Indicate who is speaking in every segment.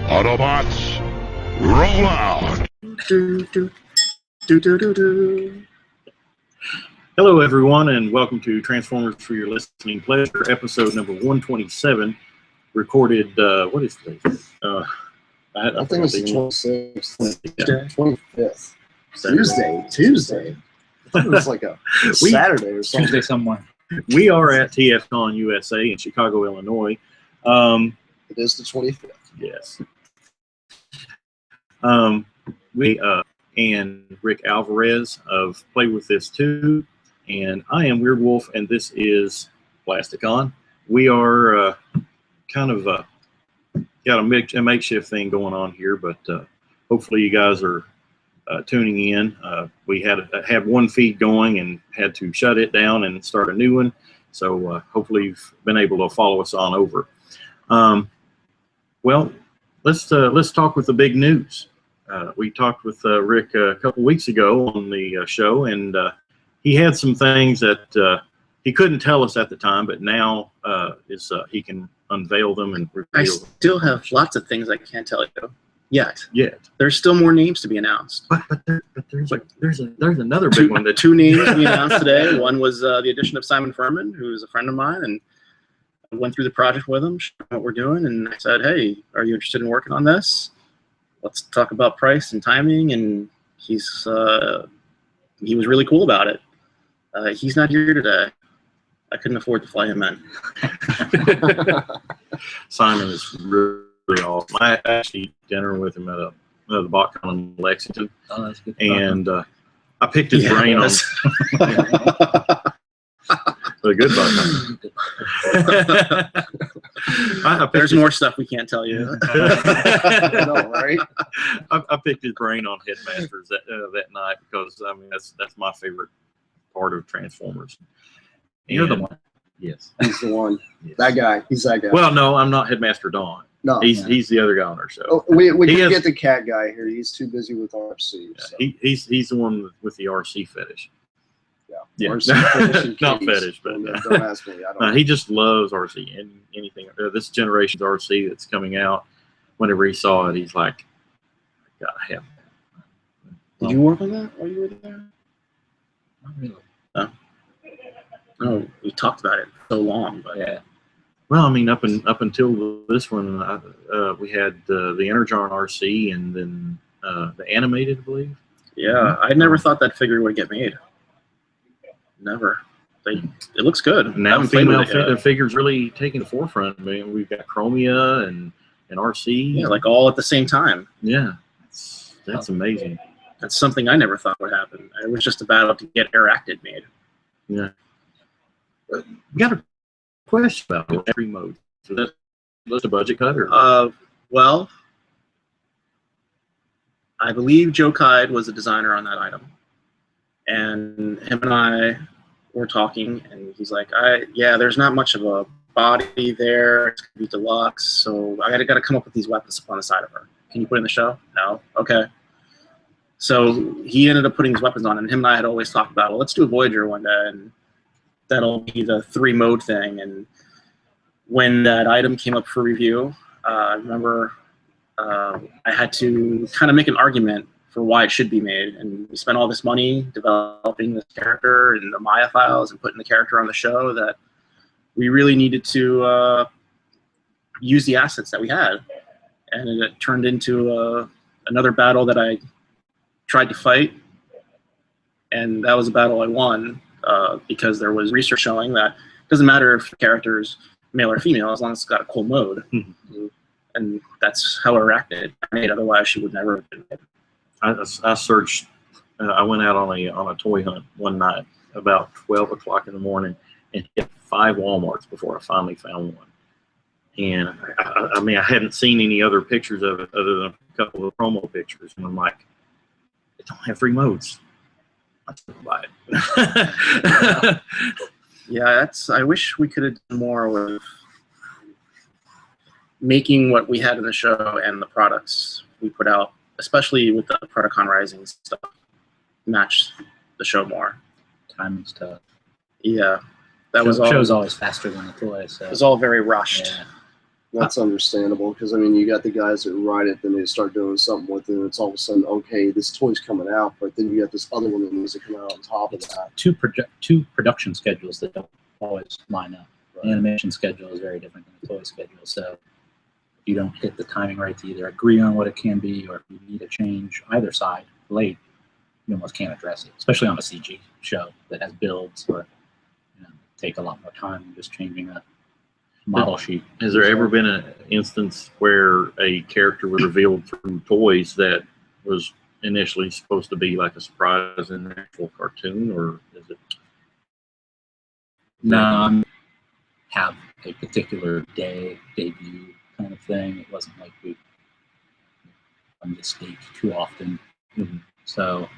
Speaker 1: Autobots, roll out!
Speaker 2: Hello, everyone, and welcome to Transformers for Your Listening Pleasure, episode number 127, recorded, what is today?
Speaker 3: I think it's the 26th.
Speaker 2: Yeah.
Speaker 3: 25th. Tuesday. I thought it was like a Saturday or something.
Speaker 4: Tuesday somewhere.
Speaker 2: We are at TFCon USA in Chicago, Illinois.
Speaker 3: It is the 25th.
Speaker 2: Yes. We and Rik Alvarez of Play With This Too, and I am Weird Wolf, and this is TFCon. We are kind of got a makeshift thing going on here, but hopefully you guys are tuning in. We had one feed going and had to shut it down and start a new one, so hopefully you've been able to follow us on over. Well, let's talk with the big news. We talked with Rik a couple weeks ago on the show, and he had some things that he couldn't tell us at the time, but now he can unveil them and reveal.
Speaker 5: I still have lots of things I can't tell you yet. There's still more names to be announced.
Speaker 2: But there's another big one.
Speaker 5: Two names we announced today. One was the addition of Simon Furman, who's a friend of mine, and I went through the project with him, showed him what we're doing, and I said, "Hey, are you interested in working on this? Let's talk about price and timing." And he was really cool about it. He's not here today. I couldn't afford to fly him in.
Speaker 2: Simon is really awesome. I actually ate dinner with him at the BotCon in Lexington.
Speaker 4: Oh, that's good.
Speaker 2: And I picked his brain on the good BotCon.
Speaker 5: There's more stuff we can't tell you.
Speaker 3: I know, right?
Speaker 2: I picked his brain on Headmasters that night because I mean that's my favorite part of Transformers.
Speaker 4: You're the one.
Speaker 2: Yes.
Speaker 3: He's the one.
Speaker 2: Yes.
Speaker 3: That guy. He's that guy.
Speaker 2: Well, no, I'm not Headmaster Don.
Speaker 3: No.
Speaker 2: He's the other guy on our show.
Speaker 3: Oh, we can get the cat guy here. He's too busy with RC.
Speaker 2: Yeah,
Speaker 3: So.
Speaker 2: he's the one with the RC fetish. Yeah.
Speaker 3: RC fetish and
Speaker 2: Not
Speaker 3: kitties.
Speaker 2: fetish, but
Speaker 3: Don't ask me. I don't.
Speaker 2: he just loves RC and anything. This generation's RC that's coming out. Whenever he saw it, he's like, "I gotta have that."
Speaker 5: Did you work on that while you were there?
Speaker 4: Not really.
Speaker 5: Oh, we talked about it so long, but
Speaker 4: Yeah.
Speaker 2: Well, I mean, up until this one, we had the Energon RC and then the animated, I believe.
Speaker 5: yeah, I never thought that figure would get made. Never. It looks good.
Speaker 2: And now
Speaker 5: I haven't played
Speaker 2: female
Speaker 5: with it yet.
Speaker 2: figures really taking the forefront. I mean, we've got Chromia and RC.
Speaker 5: Yeah, like all at the same time.
Speaker 2: Yeah, that's amazing.
Speaker 5: That's something I never thought would happen. It was just a battle to get Air Acted made.
Speaker 2: Yeah. Got a question about every mode. So that's a budget cut, or
Speaker 5: Well, I believe Joe Kide was the designer on that item, and him and I were talking, and he's like, there's not much of a body there. It's gonna be deluxe, so I gotta come up with these weapons up on the side of her. Can you put it in the show? No. Okay. So he ended up putting his weapons on, and him and I had always talked about, well, let's do a Voyager one day, and that'll be the 3-mode thing. And when that item came up for review, I remember I had to kind of make an argument for why it should be made. And we spent all this money developing this character and the Maya files and putting the character on the show that we really needed to use the assets that we had. And it turned into another battle that I tried to fight. And that was a battle I won. Because there was research showing that it doesn't matter if the character's male or female as long as it's got a cool mode. And that's how Arachnid made. Otherwise, she would never have been made.
Speaker 2: I searched. I went out on a toy hunt one night about 12 o'clock in the morning and hit 5 Walmarts before I finally found one. And I mean, I hadn't seen any other pictures of it other than a couple of promo pictures, and I'm like, it don't have 3 modes. I'm still buy it.
Speaker 5: Yeah, I wish we could have done more with making what we had in the show and the products we put out, especially with the Predacon Rising stuff, match the show more.
Speaker 4: Timing's tough.
Speaker 5: Yeah, that was all.
Speaker 4: Show's always faster than the toy, so
Speaker 5: It was all very rushed.
Speaker 4: Yeah.
Speaker 3: That's understandable because I mean, you got the guys that write it, then they start doing something with it, and it's all of a sudden okay, this toy's coming out, but then you got this other one that needs to come out on top of
Speaker 4: It's
Speaker 3: that.
Speaker 4: two production schedules that don't always line up. The animation schedule is very different than the toy schedule, so if you don't hit the timing right to either agree on what it can be, or if you need to change either side late, you almost can't address it, especially on a CG show that has builds or take a lot more time than just changing a model sheet.
Speaker 2: Has there ever been an instance where a character was revealed through toys that was initially supposed to be like a surprise in the actual cartoon, or is it?
Speaker 4: No, I have a particular day debut kind of thing. It wasn't like we mistake too often.
Speaker 2: Mhm.
Speaker 4: So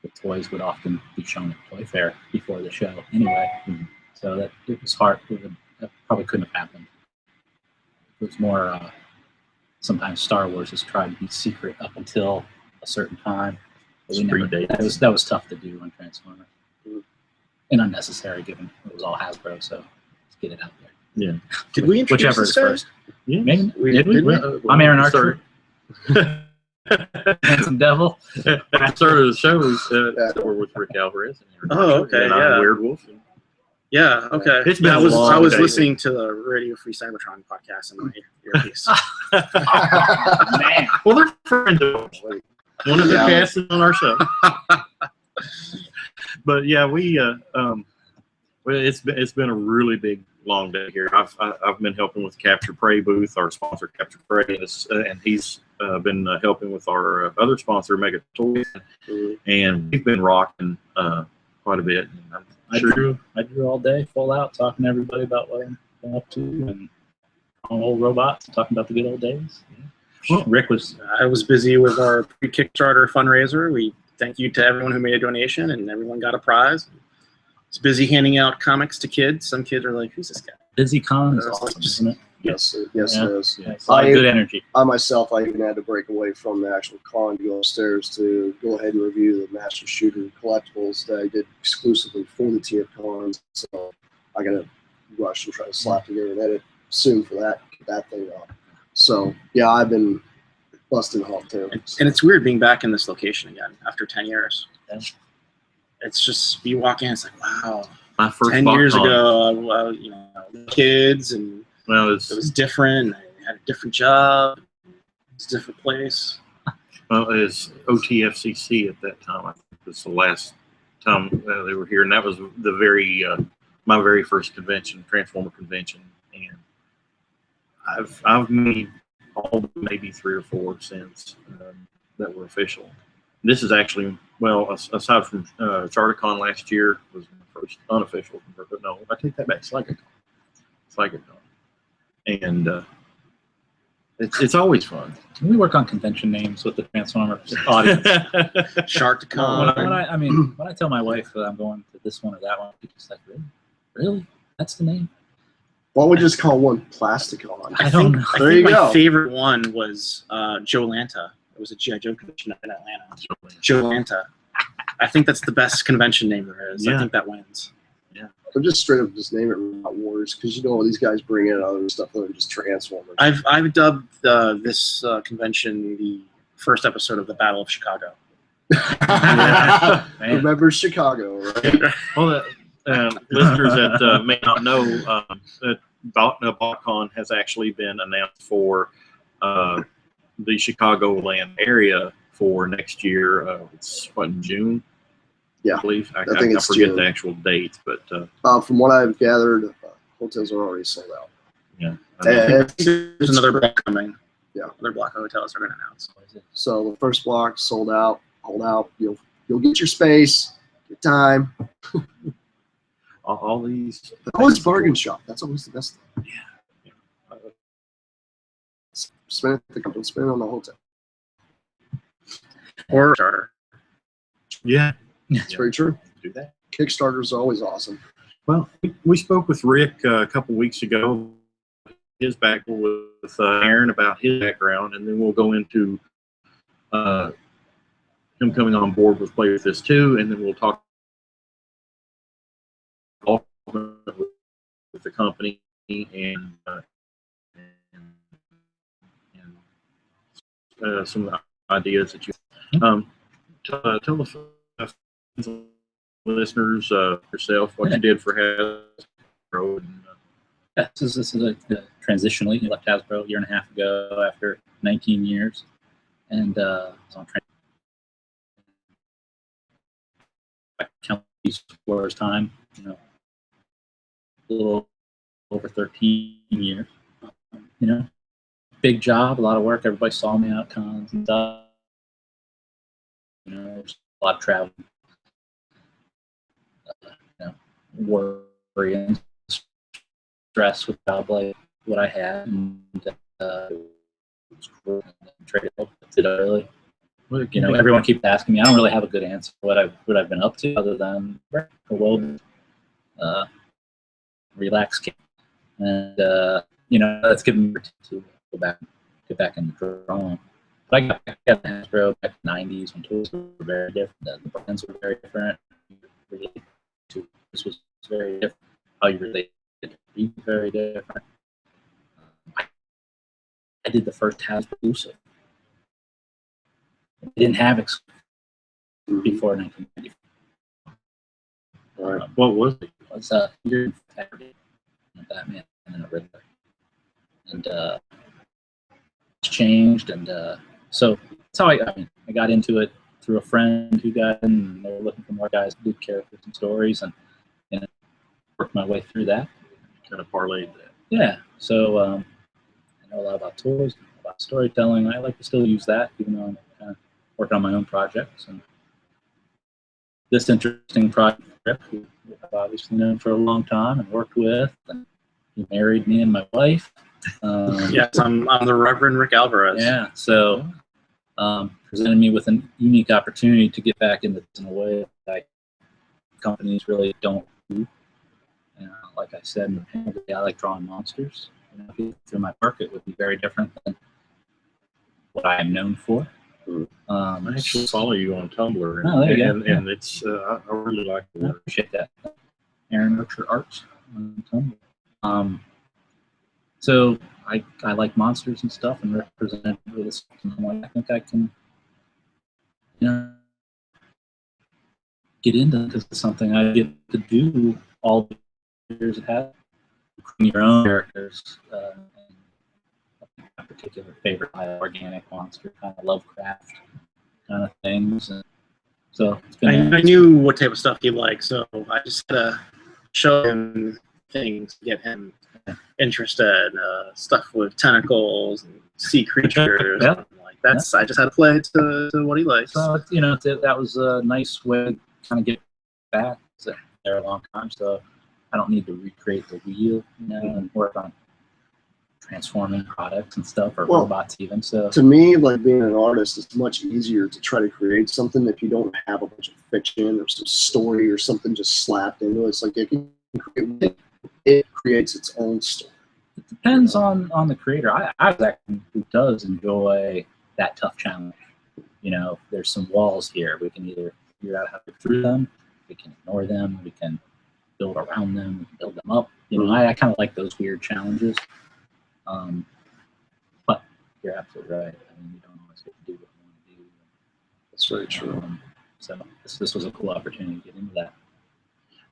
Speaker 4: the toys would often be shown at Toy Fair before the show anyway.
Speaker 2: Mhm.
Speaker 4: So that it was hard. That probably couldn't have happened. It was more sometimes Star Wars has tried to be secret up until a certain time. But we never, that was tough to do on Transformers. And unnecessary given it was all Hasbro, so let's get it out there.
Speaker 2: Yeah.
Speaker 5: Did we introduce
Speaker 4: Whichever
Speaker 5: this
Speaker 4: is
Speaker 5: guy?
Speaker 4: first.
Speaker 2: Yeah.
Speaker 4: Maybe
Speaker 5: Did we?
Speaker 4: I'm Aaron
Speaker 2: Started-
Speaker 4: Archer. Handsome Devil.
Speaker 2: I started the show that were with Rik Alvarez. And Aaron
Speaker 5: Oh,
Speaker 2: Archer,
Speaker 5: okay,
Speaker 2: and I'm
Speaker 5: yeah.
Speaker 2: Weird Wolf.
Speaker 5: Yeah. Okay.
Speaker 2: It's been
Speaker 5: Yeah,
Speaker 2: a long
Speaker 5: I was
Speaker 2: day.
Speaker 5: listening to the Radio Free Cybertron podcast in my earpiece.
Speaker 4: Man.
Speaker 2: Well, they're friends of ours. One of the
Speaker 3: Yeah.
Speaker 2: cast is on our show. But yeah, well, it's been a really big long day here. I've been helping with Capture Prey booth, our sponsor Capture Prey, and he's been helping with our other sponsor Mega Toys, and we've been rocking quite a bit. And
Speaker 4: I drew all day, full out, talking to everybody about what I'm up to, and on old robots, talking about the good old days.
Speaker 2: Well,
Speaker 4: Rick was
Speaker 5: I was busy with our pre-Kickstarter fundraiser. We thank you to everyone who made a donation, and everyone got a prize. It's busy handing out comics to kids. Some kids are like, "Who's this guy?"
Speaker 4: busy con is
Speaker 5: Just-
Speaker 4: awesome, isn't it?
Speaker 3: Yes, it
Speaker 4: Yeah.
Speaker 3: is.
Speaker 4: Yeah, it's a lot of good energy.
Speaker 3: I myself, I even had to break away from the actual con to go upstairs to go ahead and review the Master Shooter collectibles that I did exclusively for the TFCon. So I got to rush and try to slap together an edit soon for that, get that thing up. So yeah, I've been busting hot too.
Speaker 5: And it's weird being back in this location again after 10 years.
Speaker 4: Yeah.
Speaker 5: It's just, you walk in, it's like, wow.
Speaker 2: my first
Speaker 5: 10 years
Speaker 2: BotCon.
Speaker 5: ago, kids, and
Speaker 2: Well,
Speaker 5: it was different. I had a different job. It's a different place.
Speaker 2: it's OTFCC at that time. I think it was the last time they were here, and that was the my very first convention, Transformer convention, and I've made maybe 3 or 4 since that were official. This is actually, well, aside from CharterCon last year was my first unofficial, but no, I take that back. Psychicon, and it's always fun.
Speaker 4: We work on convention names with the Transformer audience.
Speaker 5: Sharktacon.
Speaker 4: When I tell my wife that I'm going to this one or that one, she's like, really? That's the name?
Speaker 3: Why don't we just call one Plasticon?
Speaker 4: I don't know.
Speaker 5: I
Speaker 3: There
Speaker 5: think
Speaker 3: you
Speaker 5: my
Speaker 3: go.
Speaker 5: favorite one was Joe Lanta. It was a G.I. Joe convention in Atlanta. Joe Lanta. I think that's the best convention name there is.
Speaker 2: Yeah.
Speaker 5: I think that wins.
Speaker 3: Or just straight up just name it Robot Wars, because you know these guys bring in other stuff other than just Transformers.
Speaker 5: I've dubbed this convention the first episode of the Battle of Chicago.
Speaker 4: Man.
Speaker 3: Remember Chicago, right?
Speaker 2: Well, listeners that may not know, that BotCon has actually been announced for the Chicagoland area for next year. It's what, in June?
Speaker 3: Yeah,
Speaker 2: I believe. I
Speaker 3: think it's
Speaker 2: forget
Speaker 3: June.
Speaker 2: the actual date, but
Speaker 3: From what I've gathered, hotels are already sold out.
Speaker 2: yeah.
Speaker 5: There's another block coming.
Speaker 3: Yeah.
Speaker 5: Other block of hotels are going to announce.
Speaker 3: So the first block sold out. Hold out. You'll get your space, your time.
Speaker 2: all these.
Speaker 3: Always bargain shop. That's always the best thing. Spend it at the company. Spend it on the hotel.
Speaker 5: Or charter.
Speaker 2: Yeah.
Speaker 3: It's very true.
Speaker 2: Do that.
Speaker 3: Kickstarter's always awesome.
Speaker 2: Well, we spoke with Rick a couple weeks ago, his background with Aaron about his background, and then we'll go into him coming on board with Play With This too, and then we'll talk with the company and some of the ideas that you tell the listeners yourself what you did for Hasbro. And,
Speaker 4: yeah, this is a transitionally. He left Hasbro a year and a half ago after 19 years, and was on County Explorer's time, you know, a little over 13 years. You know, big job, a lot of work. Everybody saw me out cons and stuff. You know, there's a lot of travel, you know, worry and stress with job like what I had, and traded it early. You know, everyone keeps asking me. I don't really have a good answer for what I've been up to, other than relax, and you know, that's given me to get back into drawing. But I got back at Hasbro back in the 90s when toys were very different. The brands were very different. This was very different. How you related to it was very different. I did the first Hasbro exclusive. It didn't have exclusive before 1994.
Speaker 2: What was it?
Speaker 4: It was Batman and a Riddler. And it's changed, and so that's how I got into it through a friend who got in, and they were looking for more guys who did characters and stories, and worked my way through that.
Speaker 2: Kind of parlayed that.
Speaker 4: Yeah, so I know a lot about toys, about storytelling. I like to still use that, even though I'm kind of working on my own projects. And this interesting project, who I've obviously known for a long time and worked with, and he married me and my wife.
Speaker 5: Yes, I'm the Reverend Rik Alvarez.
Speaker 4: Yeah, so presented me with a unique opportunity to get back into this in a way that companies really don't do. Like I said in the panel today, I like drawing monsters. You know, through my work, it would be very different than what I am known for.
Speaker 2: I actually follow you on Tumblr, and it's I really like the work.
Speaker 4: I appreciate that. Aaron Archer Arts on Tumblr. So I like monsters and stuff, and represent with this. I think I can, you know, get into because it's something I get to do all the years it has. Creating your own characters. My particular favorite, organic monster, kind of Lovecraft kind of things. And so it's been
Speaker 5: I knew what type of stuff he liked, so I just had to show him things to get him interested. Stuff with tentacles and sea creatures.
Speaker 4: Yeah.
Speaker 5: Like that's. I just had to play it to what he likes.
Speaker 4: So you know, that was a nice way to kind of get back. So there a long time, so I don't need to recreate the wheel, you know, and work on transforming products and stuff, or robots even. So
Speaker 3: to me, like being an artist, it's much easier to try to create something if you don't have a bunch of fiction or some story or something just slapped into it. It's like it creates its own story.
Speaker 4: It depends on the creator. I was actually who does enjoy that tough challenge. You know, there's some walls here. We can either figure out how to get through them, we can ignore them, we can build around them, we can build them up. You know, I kind of like those weird challenges. But you're absolutely right. I mean, you don't always get to do what you want to do.
Speaker 3: That's very true.
Speaker 4: So this was a cool opportunity to get into that.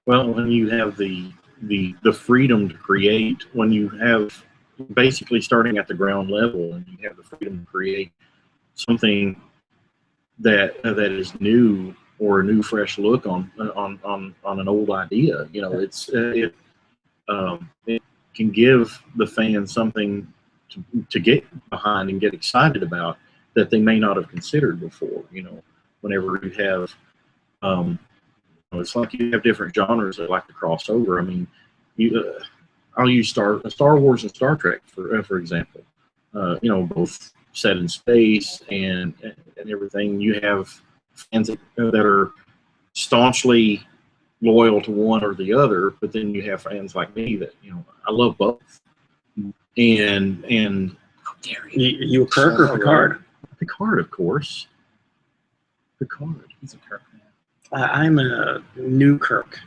Speaker 2: Well, when you have the freedom to create, when you have basically starting at the ground level, and you have the freedom to create something that is new, or a new, fresh look on an old idea, you know, it can give the fans something to get behind and get excited about that they may not have considered before. You know, whenever you have, it's like you have different genres that like to cross over. I mean, I'll use Star Wars and Star Trek for example. You know, both set in space and everything. You have fans that are staunchly loyal to one or the other, but then you have fans like me that, you know, I love both. And
Speaker 4: how dare you?
Speaker 5: You a Kirk or Picard?
Speaker 2: Picard, of course. Picard.
Speaker 4: He's a Kirk man.
Speaker 5: I'm a new Kirk,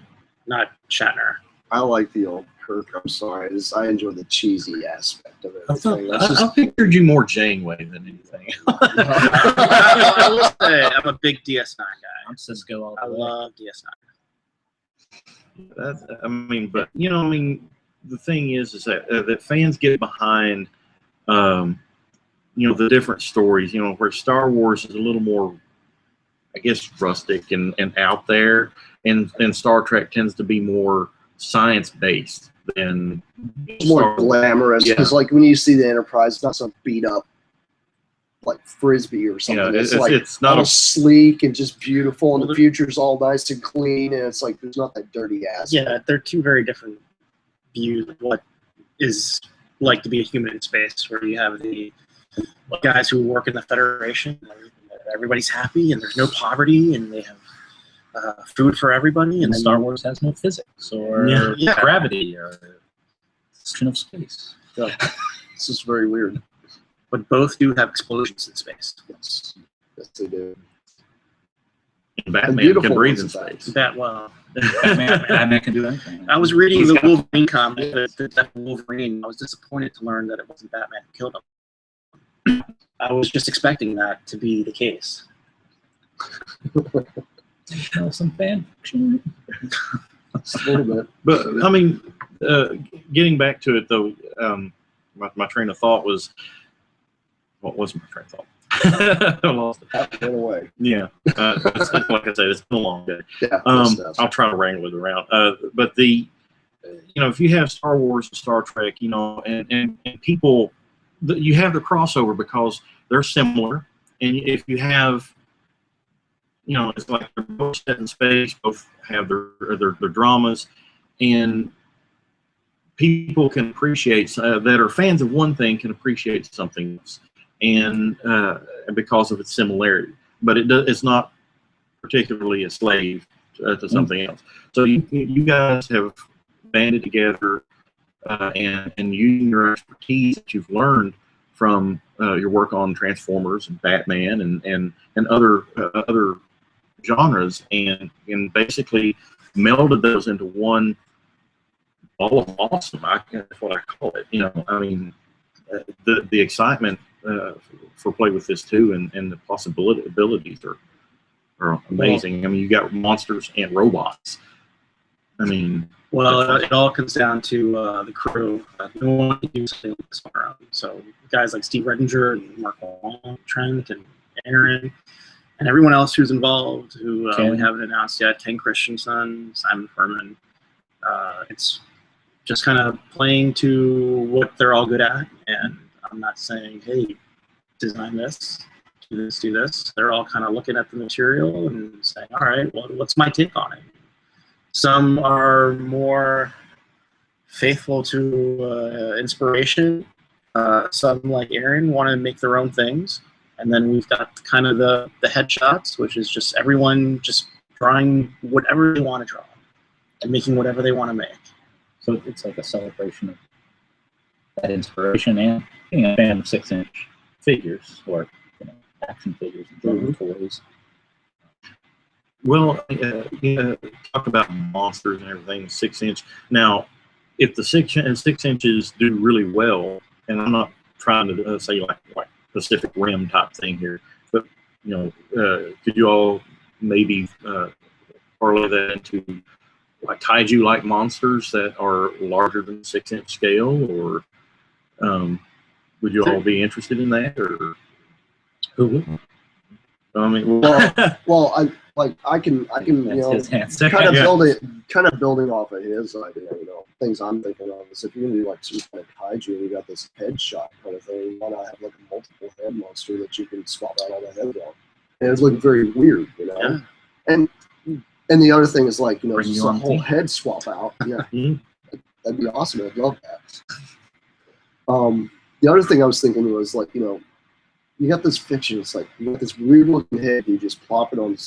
Speaker 5: not Shatner.
Speaker 3: I like the old Kirk. I'm sorry. I enjoy the cheesy aspect of it.
Speaker 2: I pictured you more Janeway than anything.
Speaker 5: I will say I'm a big DS9 guy.
Speaker 4: I'm Cisco all
Speaker 5: I
Speaker 4: the way.
Speaker 5: love DS9.
Speaker 2: But the thing is that that fans get behind, the different stories. Where Star Wars is a little more, I guess, rustic and out there, and Star Trek tends to be more science based than
Speaker 3: more glamorous. Because like when you see the Enterprise, it's not some beat up like frisbee or something. It's not all sleek and just beautiful, and the future's all nice and clean, and it's like there's not that dirty ass.
Speaker 5: Yeah, they're two very different views of what is like to be a human in space, where you have the guys who work in the Federation, everybody's happy, and there's no poverty, and they have food for everybody.
Speaker 4: And Star Wars has no physics or gravity or section of space.
Speaker 3: Yeah. It's just very weird.
Speaker 5: But both do have explosions in space.
Speaker 3: Yes, they do.
Speaker 2: And Batman can breathe in space.
Speaker 4: Batman can do anything.
Speaker 5: I was reading the Wolverine comic, the death of Wolverine. I was disappointed to learn that it wasn't Batman who killed him. I was just expecting that to be the case.
Speaker 4: Some fan fiction.
Speaker 3: A little bit.
Speaker 2: But getting back to it though, my train of thought was, what was my train of thought? I lost it.
Speaker 3: Went away.
Speaker 2: Yeah, like I said, it's been a long day.
Speaker 3: Yeah,
Speaker 2: I'll try to wrangle it around. But if you have Star Wars and Star Trek, and people, you have the crossover because they're similar, and if you have, it's like they're both set in space, both have their dramas, and people can appreciate that are fans of one thing can appreciate something else, and because of its similarity, but it's not particularly a slave to something else. So you guys have banded together and using your expertise that you've learned from your work on Transformers and Batman and other genres, and basically melded those into one ball of awesome. That's what I call it. The excitement for Play With This too, and the possibilities are amazing. You got monsters and robots.
Speaker 5: Well, it all comes down to the crew. No one can do something like this on their own. So guys like Steve Redinger and Mark Wong, Trent and Aaron, and everyone else who's involved, who we haven't announced yet, Ken Christensen, Simon Furman. It's just kind of playing to what they're all good at, and I'm not saying, hey, design this, do this, do this. They're all kind of looking at the material and saying, all right, well, what's my take on it? Some are more faithful to inspiration. Some, like Aaron, want to make their own things. And then we've got kind of the headshots, which is just everyone just drawing whatever they want to draw and making whatever they want to make.
Speaker 4: So it's like a celebration of that inspiration and being a fan of 6-inch figures or action figures and drawing toys.
Speaker 2: Well, talk about monsters and everything, 6-inch. Now, if the 6 inches do really well, and I'm not trying to say like Pacific Rim type thing here, but could you all maybe parlay that into like kaiju-like monsters that are larger than 6-inch scale, or would you all be interested in that, or who would?
Speaker 3: I can kind of building off of his idea, things I'm thinking of is if you're gonna do like some kind of kaiju and you got this headshot kind of thing, why not have like a multiple head monster that you can swap out all the heads on? And it's looking very weird,
Speaker 5: Yeah.
Speaker 3: And the other thing is like, just a whole head swap out. Yeah. That'd be awesome. I'd love that. The other thing I was thinking was like, you got this fiction. It's like you got this weird looking head. You just plop it on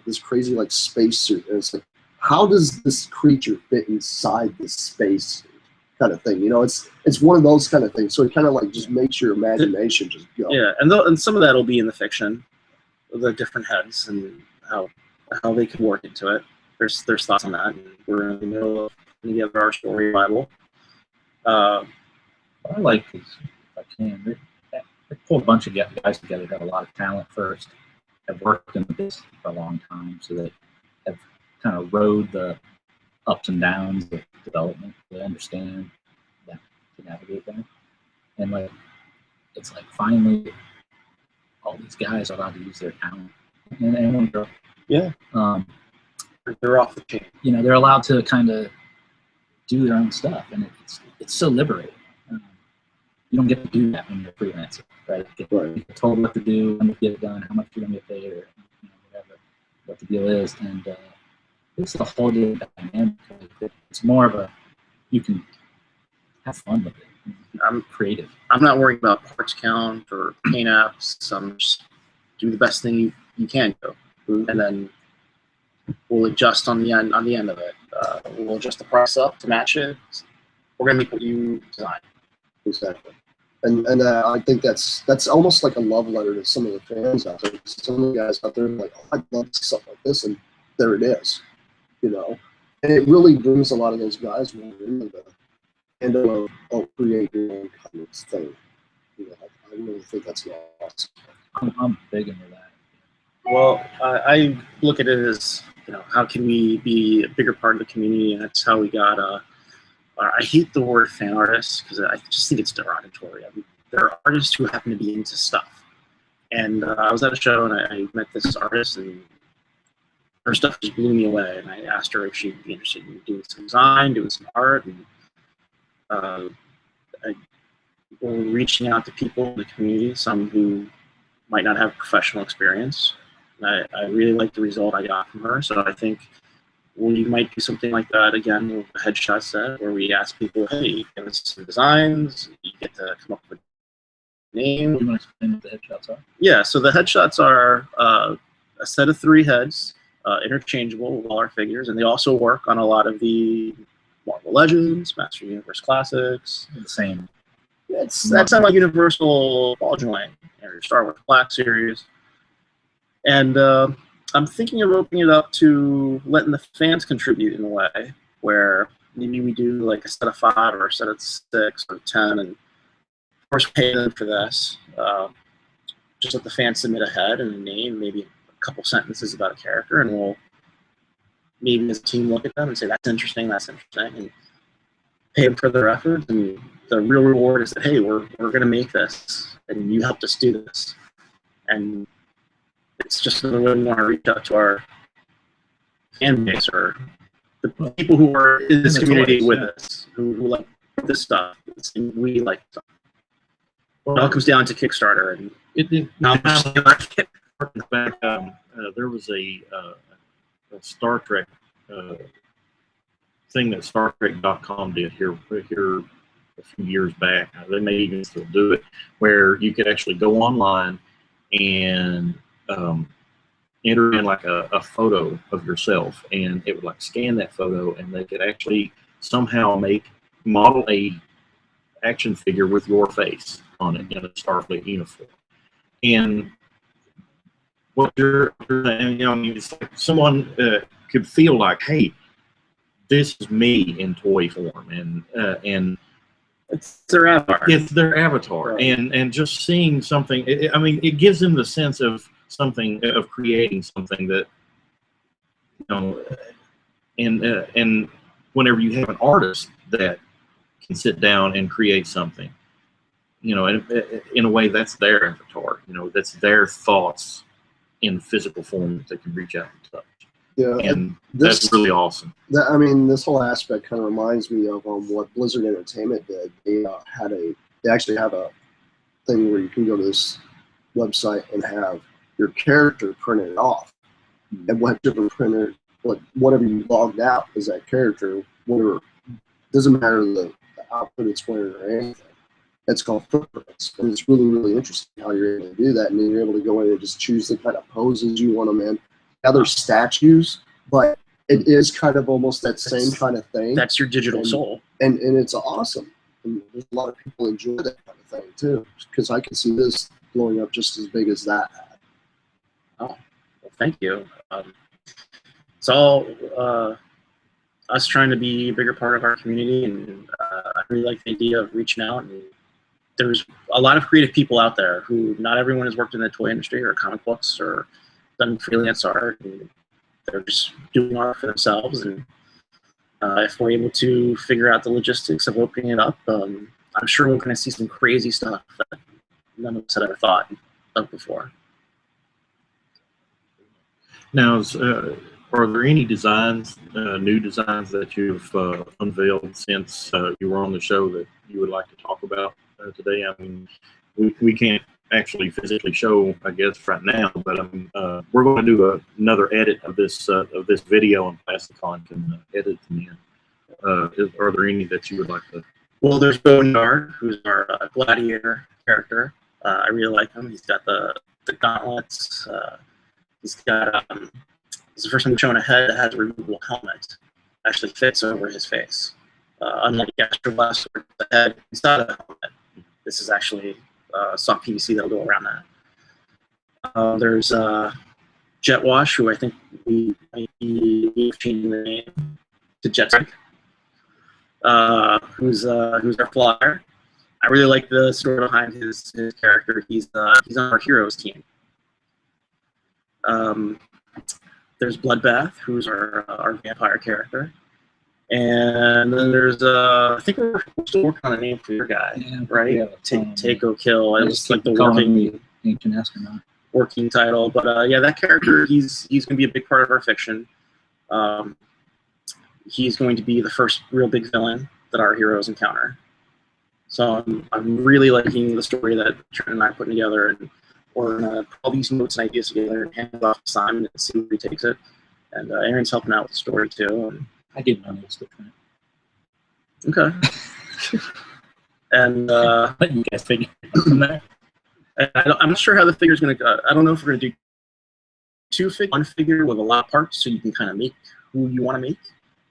Speaker 3: this crazy like spacesuit, and it's like, how does this creature fit inside this spacesuit kind of thing? It's one of those kind of things. So it kind of like just makes your imagination just go.
Speaker 5: Yeah, and some of that will be in the fiction, the different heads and how they can work into it. There's thoughts on that. And we're in the middle of putting together our story Bible,
Speaker 4: What I like is, if I can, they pull a bunch of guys together that have a lot of talent first, have worked in the business for a long time, so they have kind of rode the ups and downs of development. They understand that to navigate that. And like, it's like finally all these guys are allowed to use their talent. And girl.
Speaker 5: Yeah. They're off the chain.
Speaker 4: You know, they're allowed to kind of do their own stuff, and it's so liberating. You don't get to do that when you're a freelancer, right? You get told what to do, when to get it done, how much you're going to get paid, or whatever, what the deal is. And it's a whole different dynamic. It's more of a, you can have fun with it. I'm creative.
Speaker 5: I'm not worrying about parts count or paint apps. I'm just do the best thing you can do, and then we'll adjust on the end of it. We'll adjust the price up to match it. We're gonna make what you design.
Speaker 3: Exactly. And I think that's almost like a love letter to some of the fans out there. Some of the guys out there are like, oh, I'd love stuff like this, and there it is, you know. And it really brings a lot of those guys more into the end of create your own kind of thing. You know, I really think that's awesome.
Speaker 4: I'm big into that.
Speaker 5: Well, I look at it as, you know, how can we be a bigger part of the community, and that's how we got. I hate the word fan artists because I just think it's derogatory. I mean, there are artists who happen to be into stuff, and I was at a show and I met this artist, and her stuff just blew me away. And I asked her if she'd be interested in doing some design, doing some art, and we're reaching out to people in the community, some who might not have professional experience. And I really like the result I got from her, so I think we might do something like that again with the headshot set, where we ask people, hey, give us some designs, you get to come up with a name.
Speaker 4: You want to explain what the headshots are?
Speaker 5: Yeah, so the headshots are a set of 3 heads, interchangeable with all our figures, and they also work on a lot of the Marvel Legends, Master Universe Classics.
Speaker 4: The same.
Speaker 5: That's not like Universal ball joint or Star Wars Black Series. And I'm thinking of opening it up to letting the fans contribute in a way where maybe we do like a set of 5 or a set of 6 or 10, and of course pay them for this. Just let the fans submit a head and a name, maybe a couple sentences about a character, and we'll maybe as a team look at them and say, that's interesting, and pay them for their efforts. And the real reward is that, hey, we're going to make this, and you helped us do this. And it's just another way we want to reach out to our fan base, or the people who are in this community with us, who like this stuff, and we like stuff. Well, it all comes down to Kickstarter, and
Speaker 2: In fact, there was a Star Trek thing that StarTrek.com did here a few years back. They may even still do it, where you could actually go online and enter in like a photo of yourself, and it would like scan that photo, and they could actually somehow model a action figure with your face on it in a Starfleet uniform. And what you're saying, you know, it's like someone could feel like, hey, this is me in toy form, and
Speaker 5: it's their avatar.
Speaker 2: It's their avatar, right. and just seeing something. I mean, it gives them the sense of something, of creating something that, you know, and whenever you have an artist that can sit down and create something, you know, in a way, that's their avatar. You know, that's their thoughts in physical form that they can reach out and touch.
Speaker 3: Yeah,
Speaker 2: and that's really awesome.
Speaker 3: I mean, this whole aspect kind of reminds me of what Blizzard Entertainment did. They actually have a thing where you can go to this website and have your character printed off, and whatever you logged out is that character. Whatever, doesn't matter the outfit it's wearing or anything. It's called footprints, and it's really, really interesting how you're able to do that, and then you're able to go in and just choose the kind of poses you want them in. Other statues, but it is kind of almost that same kind of thing.
Speaker 5: That's your digital soul,
Speaker 3: and it's awesome. And there's a lot of people enjoy that kind of thing too, because I can see this blowing up just as big as that had.
Speaker 5: Oh, well, thank you. It's all us trying to be a bigger part of our community, and I really like the idea of reaching out. And there's a lot of creative people out there who not everyone has worked in the toy industry or comic books or done freelance art, and they're just doing art for themselves. And if we're able to figure out the logistics of opening it up, I'm sure we're going to see some crazy stuff that none of us had ever thought of before.
Speaker 2: Now, are there any designs, new designs that you've unveiled since you were on the show that you would like to talk about today? I mean, we can't actually physically show, I guess, right now, but we're going to do another edit of this video, and Plasticon can edit them in. Are there any that you would like to?
Speaker 5: Well, there's Boneyard, who's our gladiator character. I really like him. He's got the gauntlets. He's got it's the first time we've shown a head that has a removable helmet. Actually fits over his face. Unlike Astro Blast, where the head is not a helmet. This is actually soft PVC that'll go around that. There's Jet Wash, who I think we might be changing the name to Jet Strike, who's our flyer. I really like the story behind his character. He's on our heroes team. There's Bloodbath, who's our vampire character. And then there's I think we're still working on a name for your guy, right? Take or Kill. It was like the working title, but yeah, that character he's going to be a big part of our fiction. He's going to be the first real big villain that our heroes encounter. So I'm really liking the story that Trent and I are putting together, and we're going to put all these notes and ideas together and hand it off to Simon and see where he takes it. And Aaron's helping out with the story too. And
Speaker 4: I didn't know this to Trent.
Speaker 5: Okay. And
Speaker 4: let you guys figure it out from there.
Speaker 5: I'm not sure how the figure's going to go. I don't know if we're going to do one figure with a lot of parts, so you can kind of make who you want to make.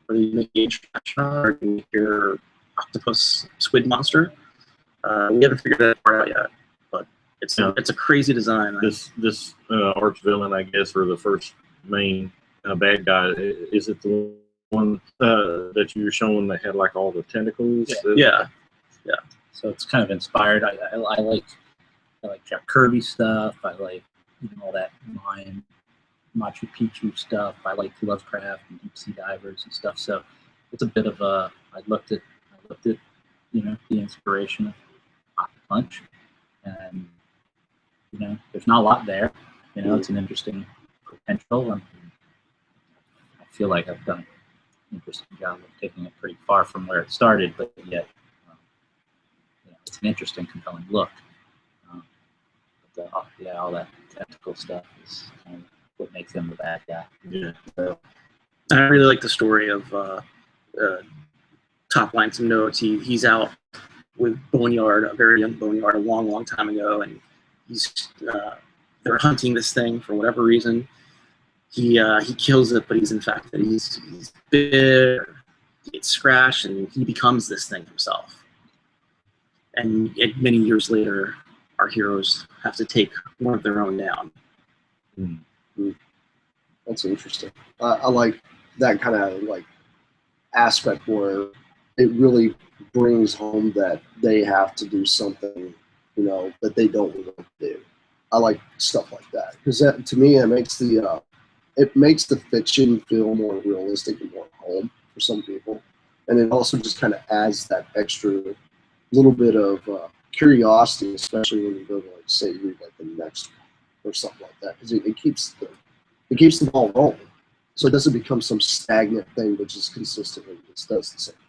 Speaker 5: Whether you make Age or you make your octopus squid monster. We haven't figured that part out yet, but it's a crazy design.
Speaker 2: This arch villain, I guess, or the first main bad guy, is it the one that you were showing that had like all the tentacles?
Speaker 5: Yeah.
Speaker 4: So it's kind of inspired. I like Jack Kirby stuff. I like all that Machu Picchu stuff. I like Lovecraft and deep sea divers and stuff. So it's a bit of a. I looked at the inspiration of Hot Punch, and there's not a lot there. It's an interesting potential, and I feel like I've done an interesting job of taking it pretty far from where it started, but yet it's an interesting, compelling look. But all that tactical stuff is kind of what makes him the bad guy.
Speaker 2: Yeah.
Speaker 5: So, I really like the story of top line some notes. He's out with Boneyard, a very young Boneyard, a long time ago, and he's they're hunting this thing for whatever reason. He kills it, but he's infected. He's bit, he gets scratched, and he becomes this thing himself. And many years later, our heroes have to take one of their own down.
Speaker 3: That's interesting. I like that kind of like aspect where it really brings home that they have to do something, that they don't want to do. I like stuff like that because to me it makes the fiction feel more realistic and more home for some people, and it also just kind of adds that extra little bit of curiosity, especially when you go to say read like the next one or something like that, because it keeps the ball rolling, so it doesn't become some stagnant thing that just consistently just does the same thing.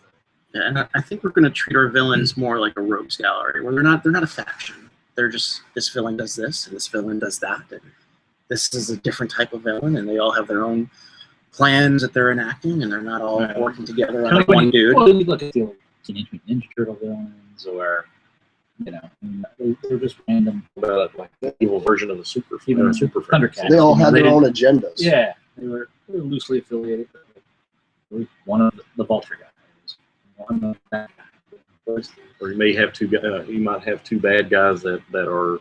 Speaker 5: Yeah, and I think we're going to treat our villains more like a rogues gallery, where they're not a faction. They're just, this villain does this, and this villain does that, and this is a different type of villain, and they all have their own plans that they're enacting, and they're not all working together on one dude.
Speaker 4: Well, you look at the Teenage Mutant Ninja Turtle villains, or they're just random.
Speaker 2: Like the evil version of the Super Friends.
Speaker 3: They all had their own agendas.
Speaker 4: Yeah, they were loosely affiliated. One of the Vulture guys, one of that guy.
Speaker 2: Or you may have you might have two bad guys that are,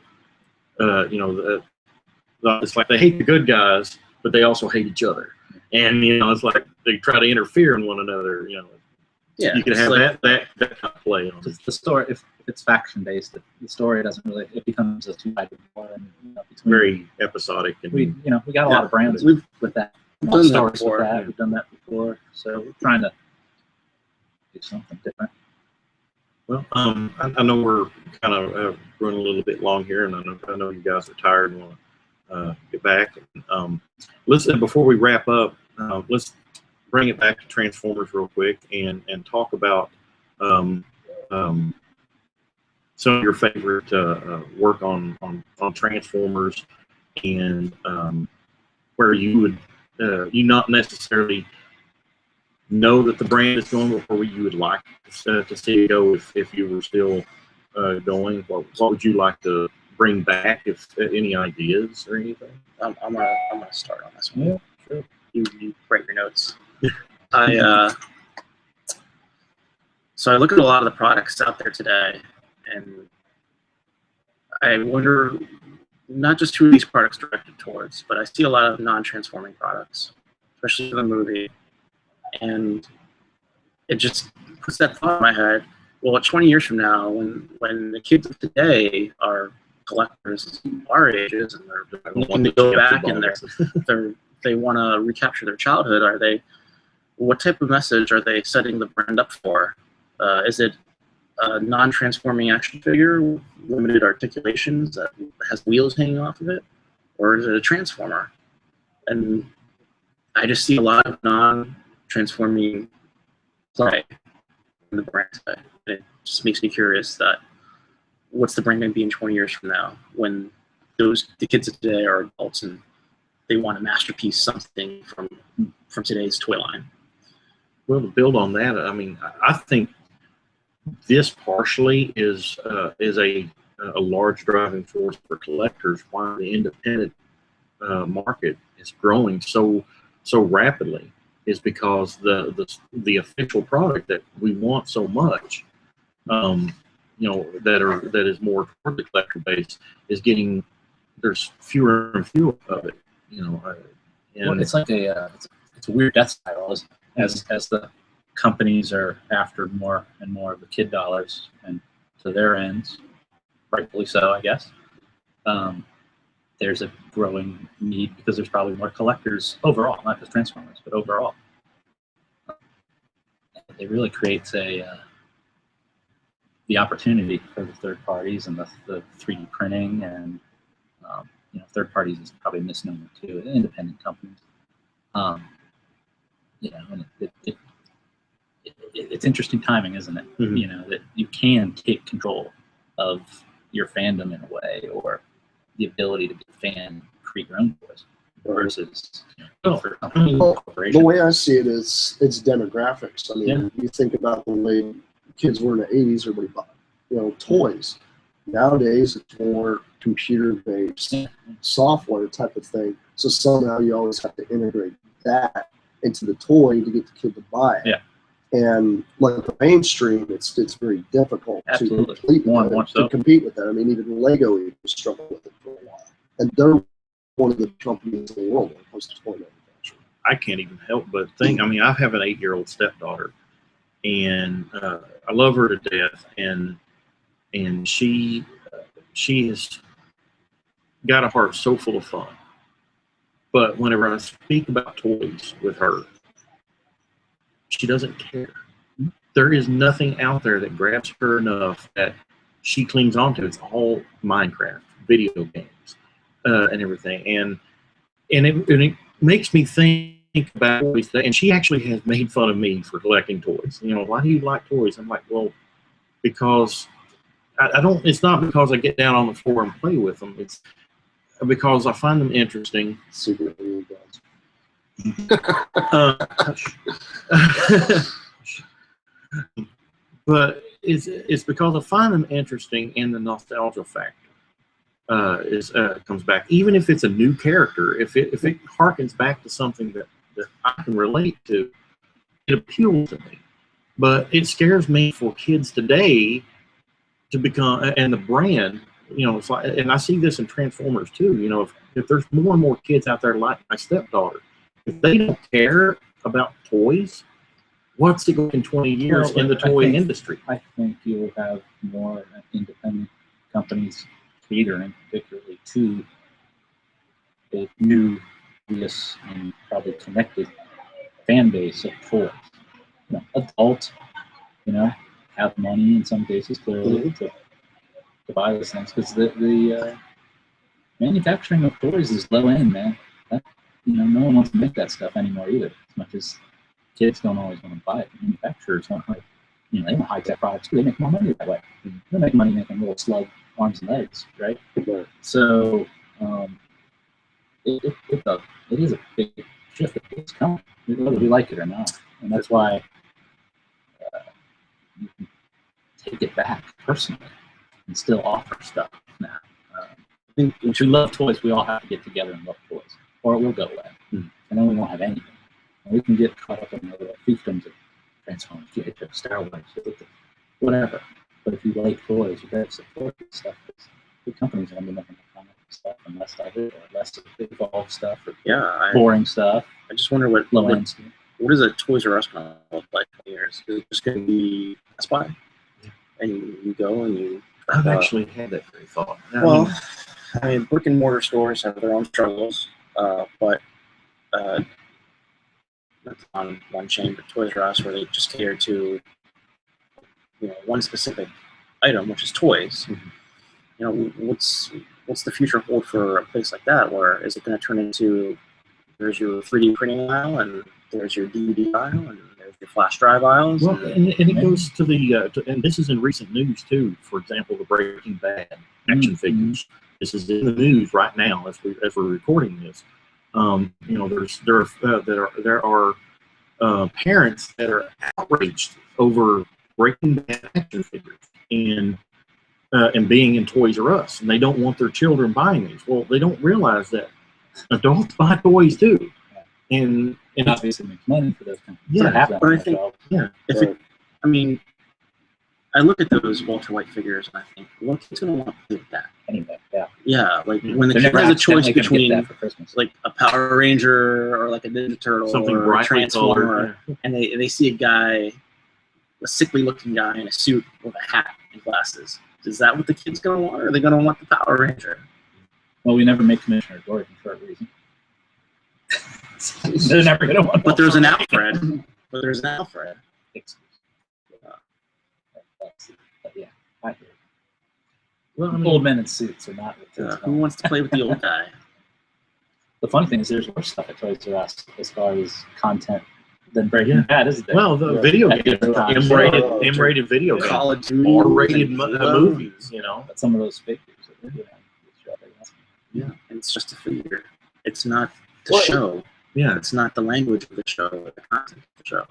Speaker 2: it's like they hate the good guys, but they also hate each other. And it's like they try to interfere in one another. You know,
Speaker 5: Yeah,
Speaker 2: you can
Speaker 5: it's
Speaker 2: have
Speaker 5: like-
Speaker 2: that kind of play on it.
Speaker 4: Just the story, if it's faction based, the story doesn't really. It becomes a two-sided war, and between
Speaker 2: Very episodic. And
Speaker 4: we got a lot of brands
Speaker 5: We've
Speaker 4: with that.
Speaker 5: done that
Speaker 4: Stars
Speaker 5: before.
Speaker 4: with that. We've done that before, so we're trying to do something different.
Speaker 2: Well, I know we're kind of running a little bit long here, and I know you guys are tired and want to get back. Listen, before we wrap up, let's bring it back to Transformers real quick and talk about some of your favorite work on Transformers, and where you would you not necessarily know that the brand is going, but where you would like to see it go if you were still going. What would you like to bring back? If any ideas or anything?
Speaker 5: I'm gonna start on this one.
Speaker 4: Yeah, sure.
Speaker 5: You write your notes. So I look at a lot of the products out there today, and I wonder not just who these products directed towards, but I see a lot of non-transforming products, especially for the movie, and it just puts that thought in my head. Well, 20 years from now, when the kids of today are collectors our ages and they're looking to go back and they want to recapture their childhood, what type of message are they setting the brand up for? Is it a non-transforming action figure with limited articulations that has wheels hanging off of it, or is it a transformer? And I just see a lot of non-transforming play in the brand side. It just makes me curious that what's the brand going to be in 20 years from now when the kids of today are adults and they want a masterpiece, something from today's toy line.
Speaker 2: Well, to build on that, I mean, I think this partially is a large driving force for collectors why the independent market is growing so rapidly, is because the official product that we want so much, that is more toward the collector base, is getting, there's fewer and fewer of it, and
Speaker 4: Well, it's like it's a weird death spiral as the companies are after more and more of the kid dollars and to their ends, rightfully so, I guess. There's a growing need because there's probably more collectors overall, not just Transformers, but overall. It really creates the opportunity for the third parties and the 3D printing, and third parties is probably a misnomer too, independent companies. And it's interesting timing, isn't it?
Speaker 2: Mm-hmm.
Speaker 4: That you can take control of your fandom in a way, or the ability to be a fan, create your own toys, versus for
Speaker 3: the way I see it is it's demographics. I mean, you think about the way kids were in the 80s, everybody bought, toys. Nowadays, it's more computer-based software type of thing. So somehow you always have to integrate that into the toy to get the kid to buy it.
Speaker 4: Yeah.
Speaker 3: And like the mainstream, it's very difficult to compete with that. I mean, even Lego even struggled with it for a while. And they're one of the companies in the world when it comes to toy manufacturing.
Speaker 2: I can't even help but think. I mean, I have an 8-year-old stepdaughter, and I love her to death, and she has got a heart so full of fun. But whenever I speak about toys with her, she doesn't care. There is nothing out there that grabs her enough that she clings onto. It's all Minecraft, video games, and everything. And it makes me think about toys. And she actually has made fun of me for collecting toys. Why do you like toys? I'm like, well, because I don't. It's not because I get down on the floor and play with them. It's because I find them interesting.
Speaker 3: Secretly,
Speaker 2: but it's because I find them interesting, and the nostalgia factor comes back. Even if it's a new character, if it harkens back to something that I can relate to, it appeals to me. But it scares me for kids today to become, and the brand, it's like, and I see this in Transformers too. If there's more and more kids out there like my stepdaughter, if they don't care about toys, what's it going in 20 years in the toy industry?
Speaker 4: I think you'll have more independent companies catering particularly to a new, obvious, and probably connected fan base of toys. You know, adult, you know, have money in some cases clearly to buy those things, because the manufacturing of toys is low end, man. No one wants to make that stuff anymore either. As much as kids don't always want to buy it, manufacturers want they want high tech products too. They make more money that way. They make money making little slug arms and legs, right? So it is a big shift. It's coming, whether we like it or not, and that's why you can take it back personally and still offer stuff now. I think if we love toys, we all have to get together and love toys, or it will go away, and then we won't have anything. And we can get caught up in the fiefdoms of Transformers, Star Wars, whatever. But if you like toys, you better support this stuff. The companies are going to be making the stuff and less of it, or less evolved stuff, or boring stuff.
Speaker 5: I just wonder what is a Toys R Us going to look like in years? Is it just going to be Best Buy? And you go and you...
Speaker 2: I've actually had that very thought.
Speaker 5: I mean, brick and mortar stores have their own struggles, but that's on one chain, but Toys R Us, where they just cater to one specific item, which is toys. What's the future hold for a place like that? Where is it going to turn into, there's your 3D printing aisle, and there's your DVD aisle, and there's your flash drive aisles?
Speaker 2: Well, and it goes to the and this is in recent news too. For example, the Breaking Bad action figures. This is in the news right now as we're recording this. There are parents that are outraged over Breaking Bad action figures and being in Toys R Us, and they don't want their children buying these. Well, they don't realize that adults buy toys too, and
Speaker 4: obviously makes money for those companies.
Speaker 2: Yeah,
Speaker 5: but I think I look at those Walter White figures and I think, well, kids gonna want to play with that
Speaker 4: anyway.
Speaker 5: Like when the kid has a choice between like a Power Ranger or like a Ninja Turtle
Speaker 2: something
Speaker 5: or a Transformer, and they see a sickly looking guy in a suit with a hat and glasses. Is that what the kid's gonna want, or are they gonna want the Power Ranger?
Speaker 4: Well, we never make Commissioner Gordon for a reason. They're never gonna want.
Speaker 5: But there's an Alfred. Excuse.
Speaker 4: Yeah, I hear.
Speaker 2: Well,
Speaker 4: old men in suits are not.
Speaker 5: Who wants to play with the old guy?
Speaker 4: The funny thing is, there's more stuff at Toys R Us as far as content than Breaking Bad, isn't there?
Speaker 2: Well, the video games, M-rated video games,
Speaker 5: Call of Duty,
Speaker 2: R-rated movies.
Speaker 4: But some of those figures.
Speaker 5: Yeah, and it's just a figure. It's not the show. Yeah, it's not the language of the show or the content of the show.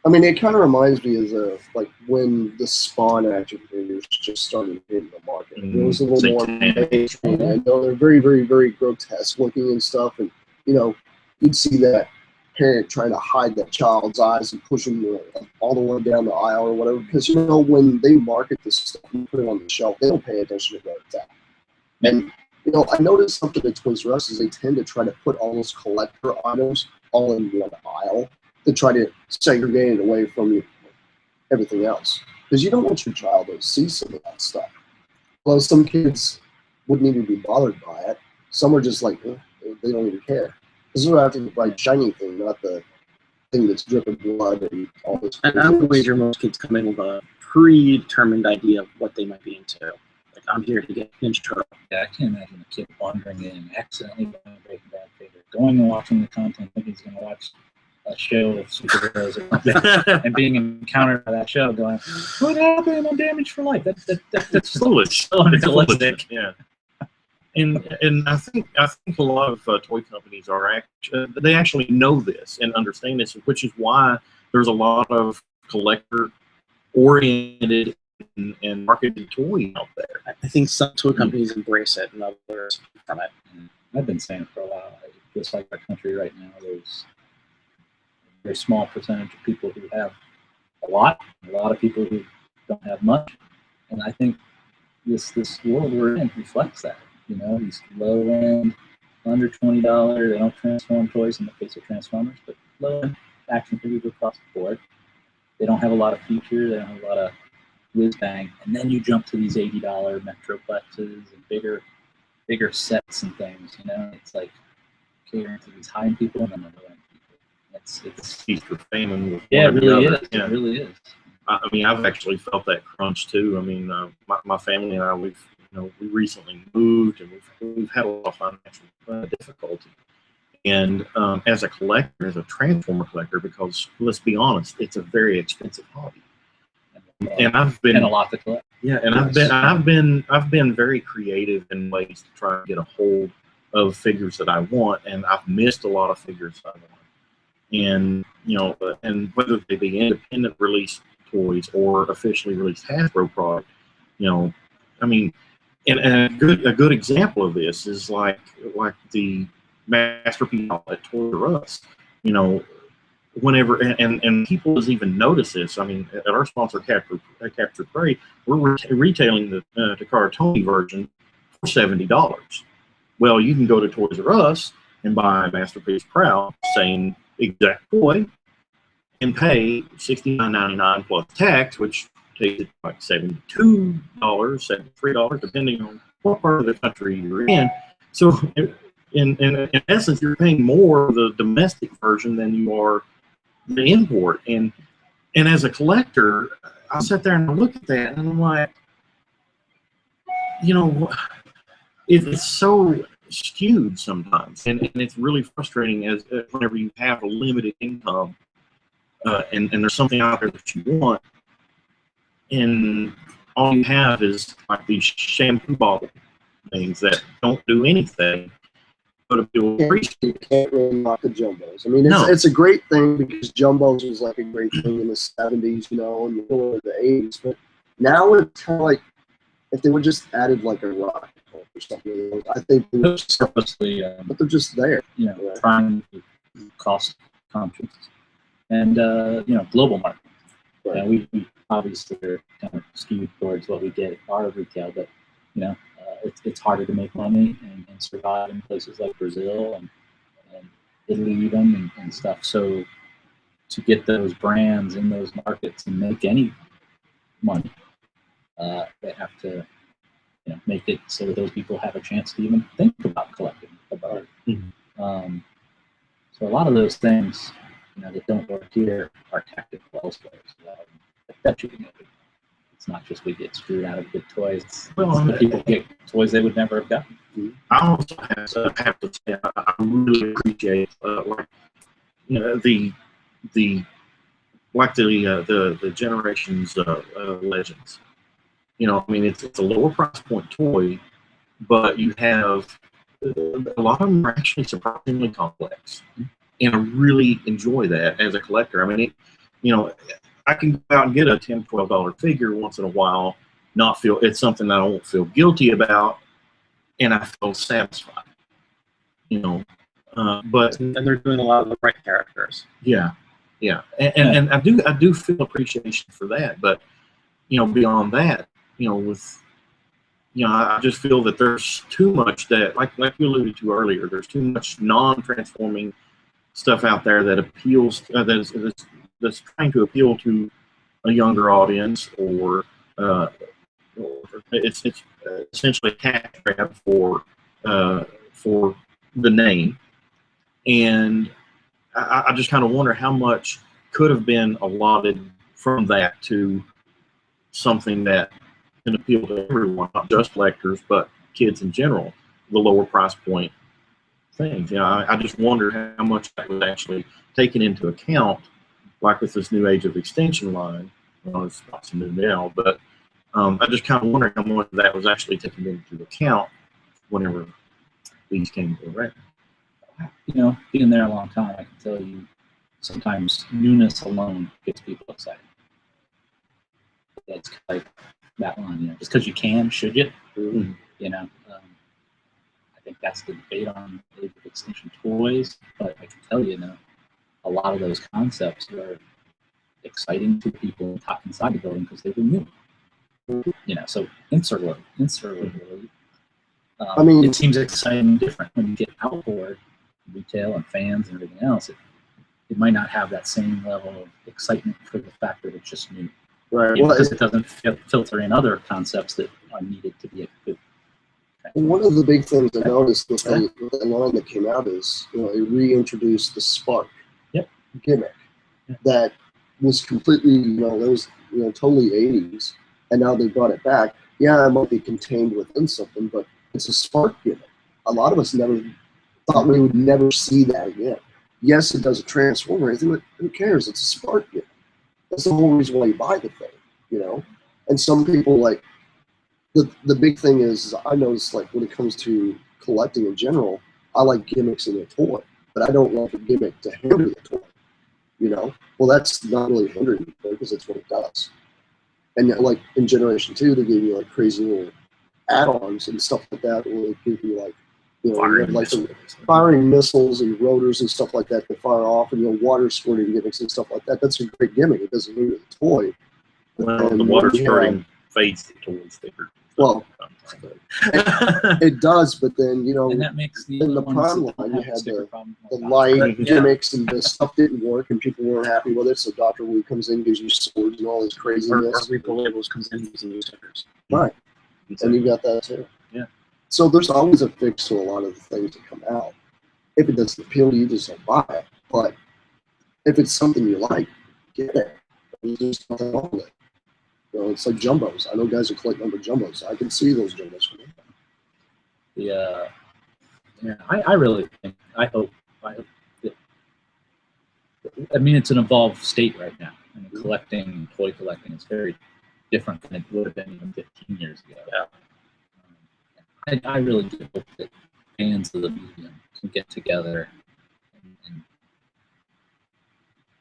Speaker 3: It kind of reminds me of like when the Spawn action figures just started hitting the market. It was a little more mainstream. I know they're very, very, very grotesque looking and stuff, and you'd see that parent trying to hide that child's eyes and push them all the way down the aisle or whatever. Because when they market this stuff and put it on the shelf, they don't pay attention to that. And I noticed something at Toys R Us is they tend to try to put all those collector items all in one aisle to try to segregate it away from everything else. Because you don't want your child to see some of that stuff. Well, some kids wouldn't even be bothered by it. Some are just like, they don't even care. This is what I have to buy shiny thing, not the thing that's dripping blood and all this.
Speaker 5: And I would wager most kids come in with a predetermined idea of what they might be into. Like, I'm here to get Ninja Turtle.
Speaker 4: Yeah, I can't imagine a kid wandering in and accidentally buying a Breaking Bad figure, going and watching the content, thinking he's going to watch a show of superheroes or something, and being encountered by that show, going, "What happened? I'm damaged for life." That's
Speaker 2: foolish.
Speaker 4: Unrealistic.
Speaker 2: Yeah. And I think a lot of toy companies are they actually know this and understand this, which is why there's a lot of collector oriented and marketed toys out there.
Speaker 5: I think some toy companies embrace it and others from it.
Speaker 4: I've been saying it for a while. Just like our country right now, there's a very small percentage of people who have a lot of people who don't have much. And I think this world we're in reflects that. These low-end, under $20, they don't transform toys in the case of Transformers, but low-end action figures across the board. They don't have a lot of features. They don't have a lot of whiz bang. And then you jump to these $80 Metroplexes and bigger sets and things. You know, it's like catering to these high-end people and then the low-end people. It's
Speaker 2: feast or famine.
Speaker 4: Yeah, it really is.
Speaker 2: Yeah.
Speaker 4: It really is.
Speaker 2: I mean, I've actually felt that crunch too. I mean, my family and I, we recently moved, and we've had a lot of financial difficulty. And as a collector, as a Transformer collector, because let's be honest, it's a very expensive hobby. And I've been
Speaker 4: and a lot to collect.
Speaker 2: Yeah, and I've been very creative in ways to try to get a hold of figures that I want, and I've missed a lot of figures I want. And and whether they be independent release toys or officially released Hasbro product, I mean, and a good example of this is like the Masterpiece at Toys R Us. Whenever and people doesn't even notice this. I mean, at our sponsor Capture Prey, we're retailing the Takara Tony version for $70. Well, you can go to Toys R Us and buy Masterpiece Proud, same exact toy, and pay $69.99 plus tax, which takes it like $72, $73, depending on what part of the country you're in. So, in essence, you're paying more for the domestic version than you are the import. And as a collector, I sit there and I look at that, and I'm like, it's so skewed sometimes, and it's really frustrating as whenever you have a limited income, and there's something out there that you want, and all you have is like these shampoo bottle things that don't do anything but appeal.
Speaker 3: You can't really knock the jumbos. I mean, it's a great thing because jumbos was like a great thing in the 70s, and the 80s, but now it's kind of like if they would just added like a rock or something. I think they were
Speaker 4: purposely,
Speaker 3: but they're just there.
Speaker 4: Trying to be cost conscious and global market.
Speaker 3: Right.
Speaker 4: We obviously are kind of skewed towards what we get at our retail, but it's harder to make money and survive in places like Brazil and Italy even and stuff. So to get those brands in those markets and make any money, they have to make it so that those people have a chance to even think about collecting art.
Speaker 2: Mm-hmm.
Speaker 4: So a lot of those things that don't work here are tactical elsewhere. So I bet you can make it. It's not just we get screwed out of good toys. The people get toys they would never have gotten.
Speaker 2: I also have to say I really appreciate the Generations Legends. I mean, it's a lower price point toy, but you have a lot of them are actually surprisingly complex, and I really enjoy that as a collector. I mean, I can go out and get a $10, $12 figure once in a while, not feel it's something that I won't feel guilty about, and I feel satisfied. But
Speaker 5: and they're doing a lot of the right characters.
Speaker 2: Yeah, and I do feel appreciation for that, but beyond that, I just feel that there's too much that, like you alluded to earlier, there's too much non-transforming stuff out there that appeals that's trying to appeal to a younger audience, or it's essentially a cash grab for the name. And I just kind of wonder how much could have been allotted from that to something that can appeal to everyone, not just collectors, but kids in general, the lower price point things. I just wonder how much that was actually taken into account, like with this new Age of Extinction line. Well, it's not so new now, but I just kind of wonder how much of that was actually taken into account whenever these came around.
Speaker 4: Being there a long time, I can tell you, sometimes newness alone gets people excited. That's like that line, just because you can, should you?
Speaker 2: Mm-hmm.
Speaker 4: I think that's the debate on Age of Extinction toys, but I can tell you, a lot of those concepts are exciting to people inside the building because they were new. So insert word.
Speaker 3: I mean,
Speaker 4: it seems exciting and different when you get outboard retail and fans and everything else. it might not have that same level of excitement for the fact that it's just new.
Speaker 3: Right.
Speaker 4: Yeah,
Speaker 3: Well,
Speaker 4: because it doesn't filter in other concepts that are needed to be a good.
Speaker 3: one of the big things I noticed with the line that came out is, it reintroduced the spark gimmick that was completely, that was, totally 80s, and now they brought it back. Yeah, it might be contained within something, but it's a spark gimmick. A lot of us never thought we would never see that again. Yes, it doesn't transform or anything, but who cares? It's a spark gimmick. That's the whole reason why you buy the thing, And some people, like, the big thing is I notice, like, when it comes to collecting in general, I like gimmicks in a toy, but I don't like a gimmick to hinder the toy, Well, that's not really hindering the toy because it's what it does. And, like, in Generation 2, they gave you, like, crazy little add-ons and stuff like that where they give you, like, firing missiles and rotors and stuff like that to fire off, and water squirting gimmicks and stuff like that. That's a great gimmick. It doesn't hinder the toy.
Speaker 2: Well, the water squirting fades the toy sticker.
Speaker 3: Well, it does, but then,
Speaker 4: and that makes
Speaker 3: in the prime line, you had the light gimmicks and the stuff didn't work and people weren't happy with it, so Dr. Wu comes in, gives you swords and all this craziness.
Speaker 5: Or Reaper Labels comes in using new stickers.
Speaker 3: Right. And you got that too.
Speaker 4: Yeah.
Speaker 3: So there's always a fix to a lot of the things that come out. If it doesn't appeal to you, just don't buy it. But if it's something you like, get it. There's just nothing wrong with it. It's like jumbos. I know guys who collect number jumbos. I can see those jumbos for me.
Speaker 4: Yeah, I really think, I hope that, I mean, it's an evolved state right now. I mean, toy collecting is very different than it would have been even 15 years ago.
Speaker 5: Yeah.
Speaker 4: I really do hope that fans of the medium can get together and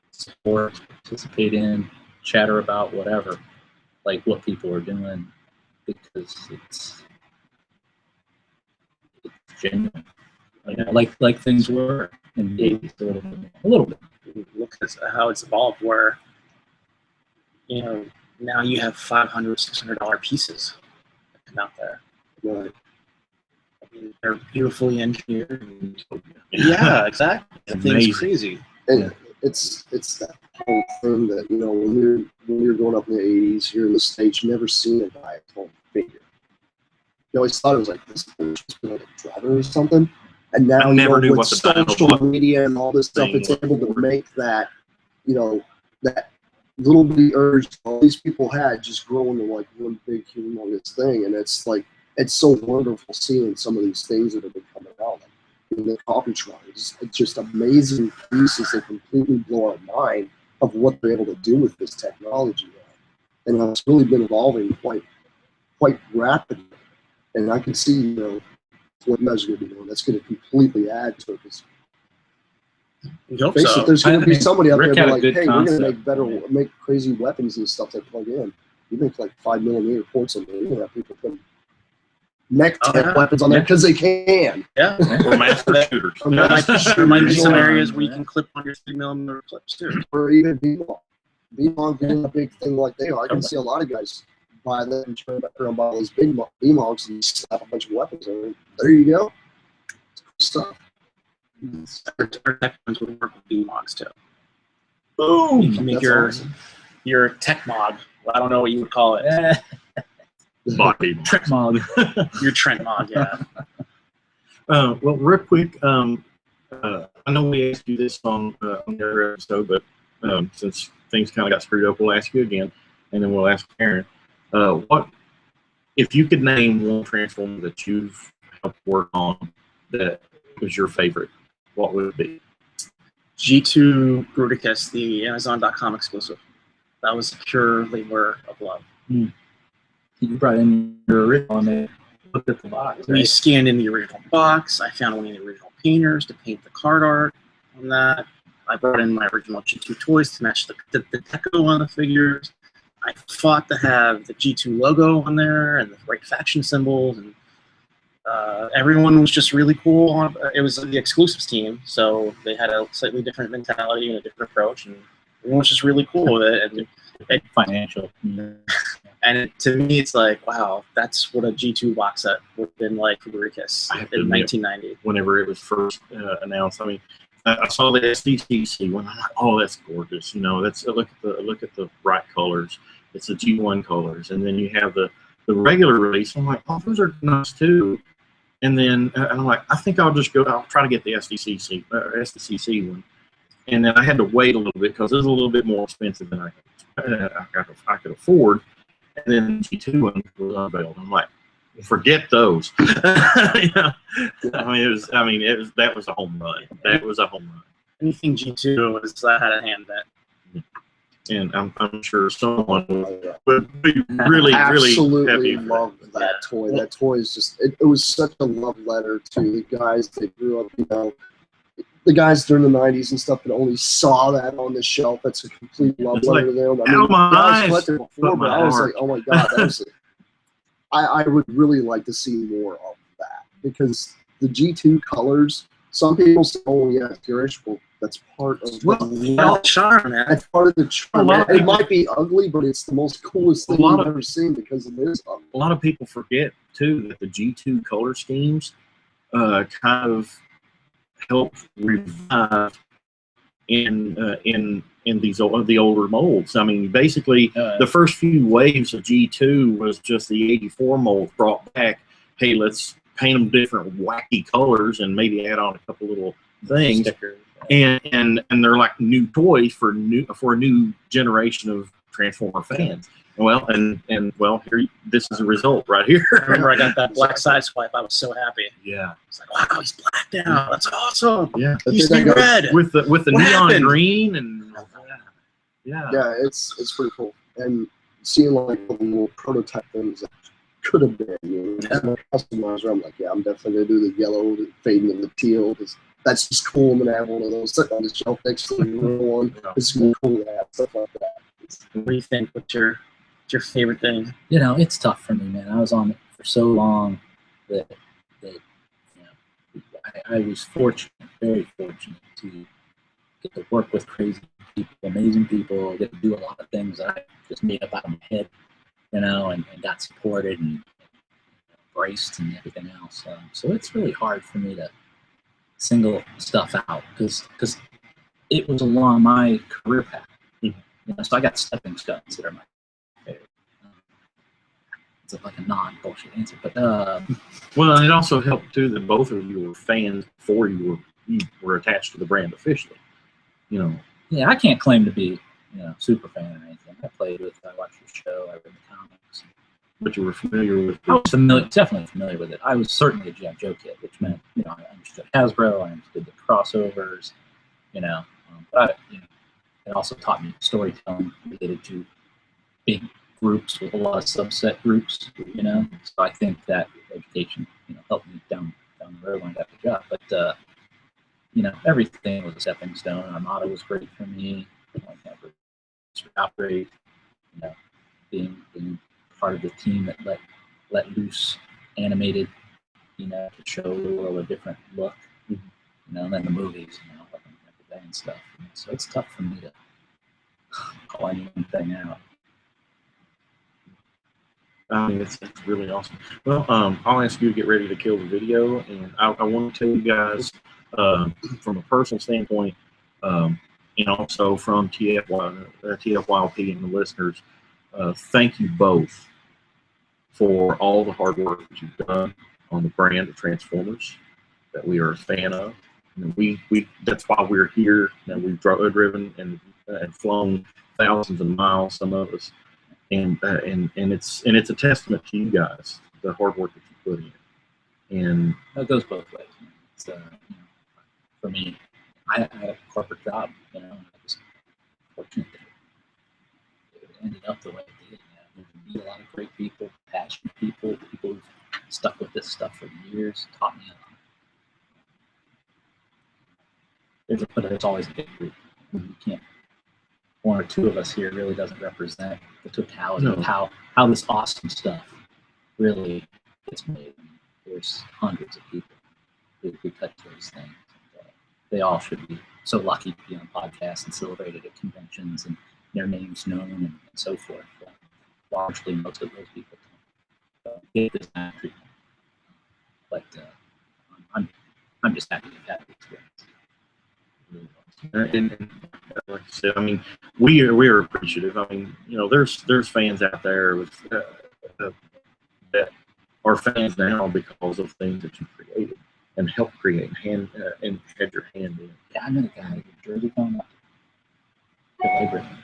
Speaker 4: support, participate in, chatter about whatever, like what people are doing, because it's genuine. Like things were in the 80s a little bit.
Speaker 5: Look at how it's evolved, where now you have $500, $600 pieces that come out there.
Speaker 3: Right.
Speaker 5: I mean, they're beautifully engineered. And, yeah, exactly. That thing's crazy.
Speaker 3: And it's that whole thing that, when we were growing up in the 80s here in the States, you never seen a guy with a figure. You always thought it was like this like a driver or something. And now,
Speaker 2: I never knew
Speaker 3: with
Speaker 2: what the
Speaker 3: social media and all this stuff, it's able to make that, that little bitty urge all these people had just grow into like one big humongous thing. And it's like, it's so wonderful seeing some of these things that have been coming out. Like, the coffee truck, it's just amazing pieces that completely blow our mind of what they're able to do with this technology now. And it's really been evolving quite rapidly. And I can see, what you guys are going to be doing. That's going to completely add to it.
Speaker 5: You hope so.
Speaker 3: There's going to be somebody out
Speaker 4: Rick
Speaker 3: there
Speaker 4: had
Speaker 3: be like,
Speaker 4: a good
Speaker 3: hey, we're going
Speaker 4: concept.
Speaker 3: to make crazy weapons and stuff that plug in. You make like 5mm ports on there. You're going to have people put mech weapons on there because they can.
Speaker 5: Yeah.
Speaker 2: Or master shooters.
Speaker 5: There might be some areas where you can clip on your 3mm clips too.
Speaker 3: Or even B-Long. B-Long being a big thing like they are. I can see a lot of guys buy that and turn back around, buy those big B-Longs and slap a bunch of weapons on it. There you go. Stuff.
Speaker 5: Our tech ones would work with B-Mogs too.
Speaker 3: Boom!
Speaker 5: You can make your tech mod. I don't know what you would call it.
Speaker 2: Body.
Speaker 4: Trick mod.
Speaker 5: Your Trent mod, yeah.
Speaker 2: Well, real quick, I know we asked you this on the other episode, but since things kind of got screwed up, we'll ask you again, and then we'll ask Karen. What if you could name one Transformer that you've helped work on that was your favorite? What would it be?
Speaker 5: G2 Bruticus, the Amazon.com exclusive. That was a pure labor of love.
Speaker 4: You brought in your original and they looked at the box.
Speaker 5: We scanned in the original box. I found one of the original painters to paint the card art on that. I brought in my original G2 toys to match the deco on the figures. I fought to have the G2 logo on there and the right faction symbols, and everyone was just really cool. It was the exclusives team, so they had a slightly different mentality and a different approach, and everyone was just really cool with it. And
Speaker 4: financial.
Speaker 5: And to me, it's like, wow, that's what a G2 box set would have been like for Bruticus in 1990.
Speaker 2: Whenever it was first announced, I mean, I saw the SDCC one. I'm like, oh, that's gorgeous. You know, that's look at the bright colors. It's the G1 colors, and then you have the regular release. I'm like, oh, those are nice too. And then I'm like, I think I'll try to get the SDCC one. And then I had to wait a little bit because it was a little bit more expensive than I could afford. And then the G2 one was unveiled. I'm like, forget those. That was a home run. That was a home run.
Speaker 5: Anything G2 was I had a hand at.
Speaker 2: And I'm sure someone would be really
Speaker 3: Absolutely
Speaker 2: happy.
Speaker 3: love that toy. That toy is just, it was such a love letter to the guys that grew up, you know, the guys during the 90s and stuff that only saw that on the shelf. That's a complete love letter to them. I mean, guys collected before, but I was like, oh my God, that was I would really like to see more of that, because the G2 colors, some people say, oh yeah, it's garish. Well, that's part of the
Speaker 5: charm, man.
Speaker 3: That's part of the charm. It might be ugly, but it's the most coolest thing you've ever seen because it is ugly.
Speaker 2: A lot of people forget too that the G2 color schemes kind of help revive in the older molds. I mean, basically, the first few waves of G2 was just the 84 mold brought back. Hey, let's paint them different wacky colors and maybe add on a couple little things. Stickers. And they're like new toys for a new generation of Transformer fans. Well, here, this is a result right here.
Speaker 5: I remember I got that black side swipe. I was so happy.
Speaker 2: Yeah.
Speaker 5: It's like, wow, he's blacked out. That's awesome.
Speaker 2: Yeah.
Speaker 5: He used to be red.
Speaker 2: With the neon green and yeah.
Speaker 3: Yeah, it's pretty cool. And seeing like the little prototype things that could have been, you know, as my customizer, I'm like, yeah, I'm definitely gonna do the yellow, the fading into the teal, because that's just cool. I'm gonna have one of those sitting on the shelf next to the real one. It's gonna be cool to have stuff like that.
Speaker 5: What do you think? What's your favorite thing?
Speaker 4: You know, it's tough for me, man. I was on it for so long that you know, I was fortunate, very fortunate, to get to work with crazy people, amazing people, get to do a lot of things that I just made up out of my head, you know, and got supported and embraced and everything else. So it's really hard for me to single stuff out because it was along my career path. You know, so I got stepping stones that are my favorite. It's like a non-bullshit answer, but
Speaker 2: well, and it also helped too that both of you were fans before you were attached to the brand officially. You know.
Speaker 4: Yeah, I can't claim to be, you know, super fan or anything. I watched your show, I read the comics.
Speaker 2: But you were familiar with it.
Speaker 4: I was definitely familiar with it. I was certainly a G.I. Joe kid, which meant, you know, I understood Hasbro, I understood the crossovers, you know, but it also taught me storytelling related to big groups with a lot of subset groups, you know. So I think that education, you know, helped me down the road when I got the job. But you know, everything was a stepping stone. Armada was great for me. Great, you know, being part of the team that let loose animated, you know, to show the world a different look, you know, and then the movies, you know, like every day and stuff. You know, so it's tough for me to call anything out.
Speaker 2: I mean, it's really awesome. Well, I'll ask you to get ready to kill the video, and I want to tell you guys from a personal standpoint, and also from TFYLP and the listeners, thank you both for all the hard work that you've done on the brand of Transformers that we are a fan of. And we that's why we're here. And we've driven and flown thousands of miles, some of us, and it's a testament to you guys, the hard work that you put in. And
Speaker 4: that goes both ways. It's, you know, for me, I had a corporate job, you know, and I was fortunate that it ended up the way it did. You know, you meet a lot of great people, passionate people who've stuck with this stuff for years, taught me a lot. But there's always a big group. You can't. One or two of us here really doesn't represent the totality of how this awesome stuff really gets made. There's hundreds of people who touch those things. And, they all should be so lucky to be on podcasts and celebrated at conventions and their names known and so forth. Largely, most of those people get this kind of treatment. But I'm just happy to have had the experience.
Speaker 2: And like I said, I mean, we are appreciative. I mean, there's fans out there with that are fans now because of things that you created and helped create and had your hand in.
Speaker 4: Yeah, I met a guy in Jersey coming up.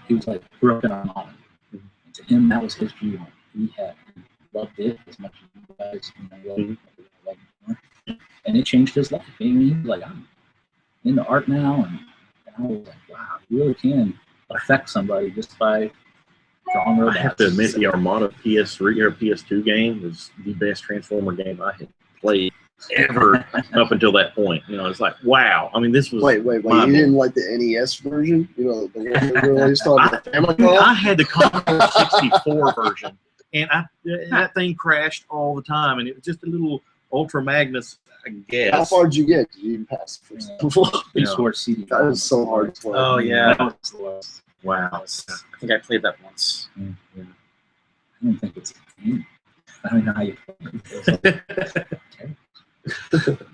Speaker 4: He was like grew up in our mom. And to him, that was his view. He loved it as much as you guys, loved it more. And it changed his life. I mean, he was like, I'm into art now, and I was like, wow, you really can affect somebody just by drawing robots.
Speaker 2: I have to admit, the Armada PS3 or PS2 game was the best Transformer game I had played ever up until that point. It's like, wow. I mean, this was.
Speaker 3: Wait. You didn't like the NES version? The one that released on the Famicom?
Speaker 2: I had the Commodore 64 version, and that thing crashed all the time, and it was just a little Ultra Magnus, I guess.
Speaker 3: How far did you get? Did you even pass the first level?
Speaker 4: CD.
Speaker 3: That was so hard to play.
Speaker 5: Oh yeah.
Speaker 2: Wow.
Speaker 5: I think I played that once.
Speaker 2: Yeah.
Speaker 4: I don't think it's a game. I don't know how you play it.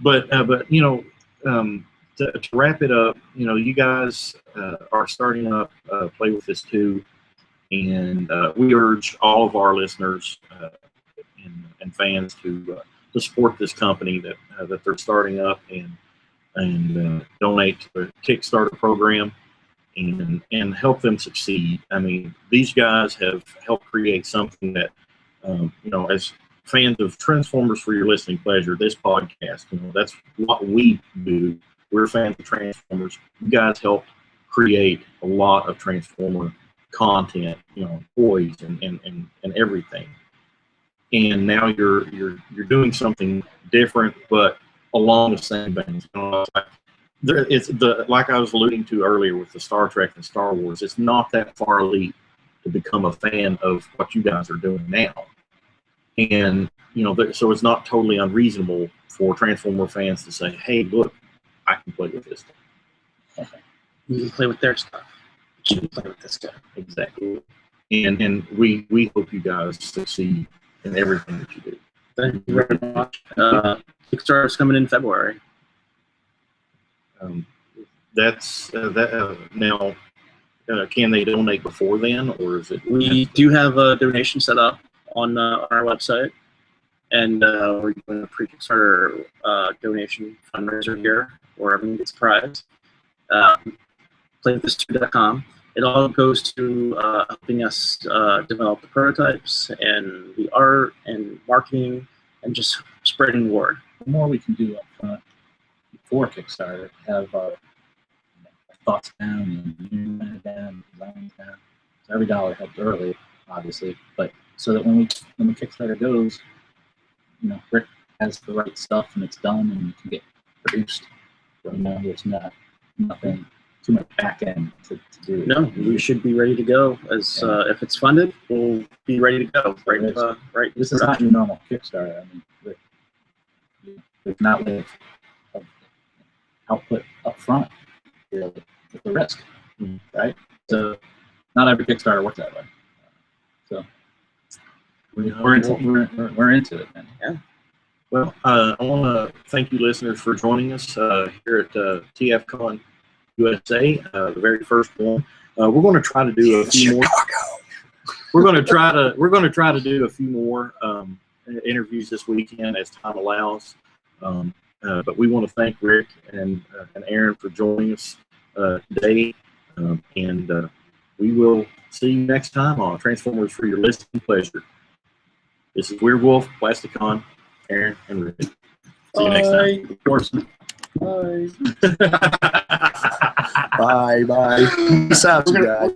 Speaker 2: But to wrap it up, you guys are starting up Play With This too, and we urge all of our listeners and fans to support this company that they're starting up and donate to the Kickstarter program and help them succeed. I mean, these guys have helped create something that as fans of Transformers for your listening pleasure, this podcast, that's what we do. We're fans of Transformers. You guys helped create a lot of Transformer content, toys and everything. And now you're doing something different, but along the same veins. Like I was alluding to earlier with the Star Trek and Star Wars. It's not that far a leap to become a fan of what you guys are doing now. And, so it's not totally unreasonable for Transformer fans to say, hey, look, I can play with this stuff.
Speaker 5: You can play with their stuff. You can play with this stuff.
Speaker 2: Exactly. And we hope you guys succeed in everything that you do.
Speaker 5: Thank you very much. Kickstarter is coming in February.
Speaker 2: Now, can they donate before then, or is it?
Speaker 5: We do have a donation set up on our website, and we're doing a pre-Kickstarter donation fundraiser here where everyone gets a prize. Playwiththis2.com. It all goes to helping us develop the prototypes and the art and marketing and just spreading the word.
Speaker 4: The more we can do up front before Kickstarter, have our thoughts down and down, designs down. So every dollar helps early, obviously, but so that when the Kickstarter goes, Rik has the right stuff and it's done and it can get produced. So there's nothing too much back end to do.
Speaker 5: No, we should be ready to go. As if it's funded, we'll be ready to go. Right.
Speaker 4: This is not your normal Kickstarter. I mean, we've not lived output up front with the risk, right? So not every Kickstarter works that way. So we're into it, man.
Speaker 5: Yeah.
Speaker 2: Well, I want to thank you, listeners, for joining us here at TFCon USA, the very first one. We're going to try to do a few more. We're going to try to do a few more interviews this weekend as time allows. But we want to thank Rik and Aaron for joining us today, and we will see you next time on Transformers for your listening pleasure. This is Weird Wolf, Plasticon, Aaron, and Rik. See you next time. Of course.
Speaker 3: Bye. Bye. Bye. Peace out, you guys.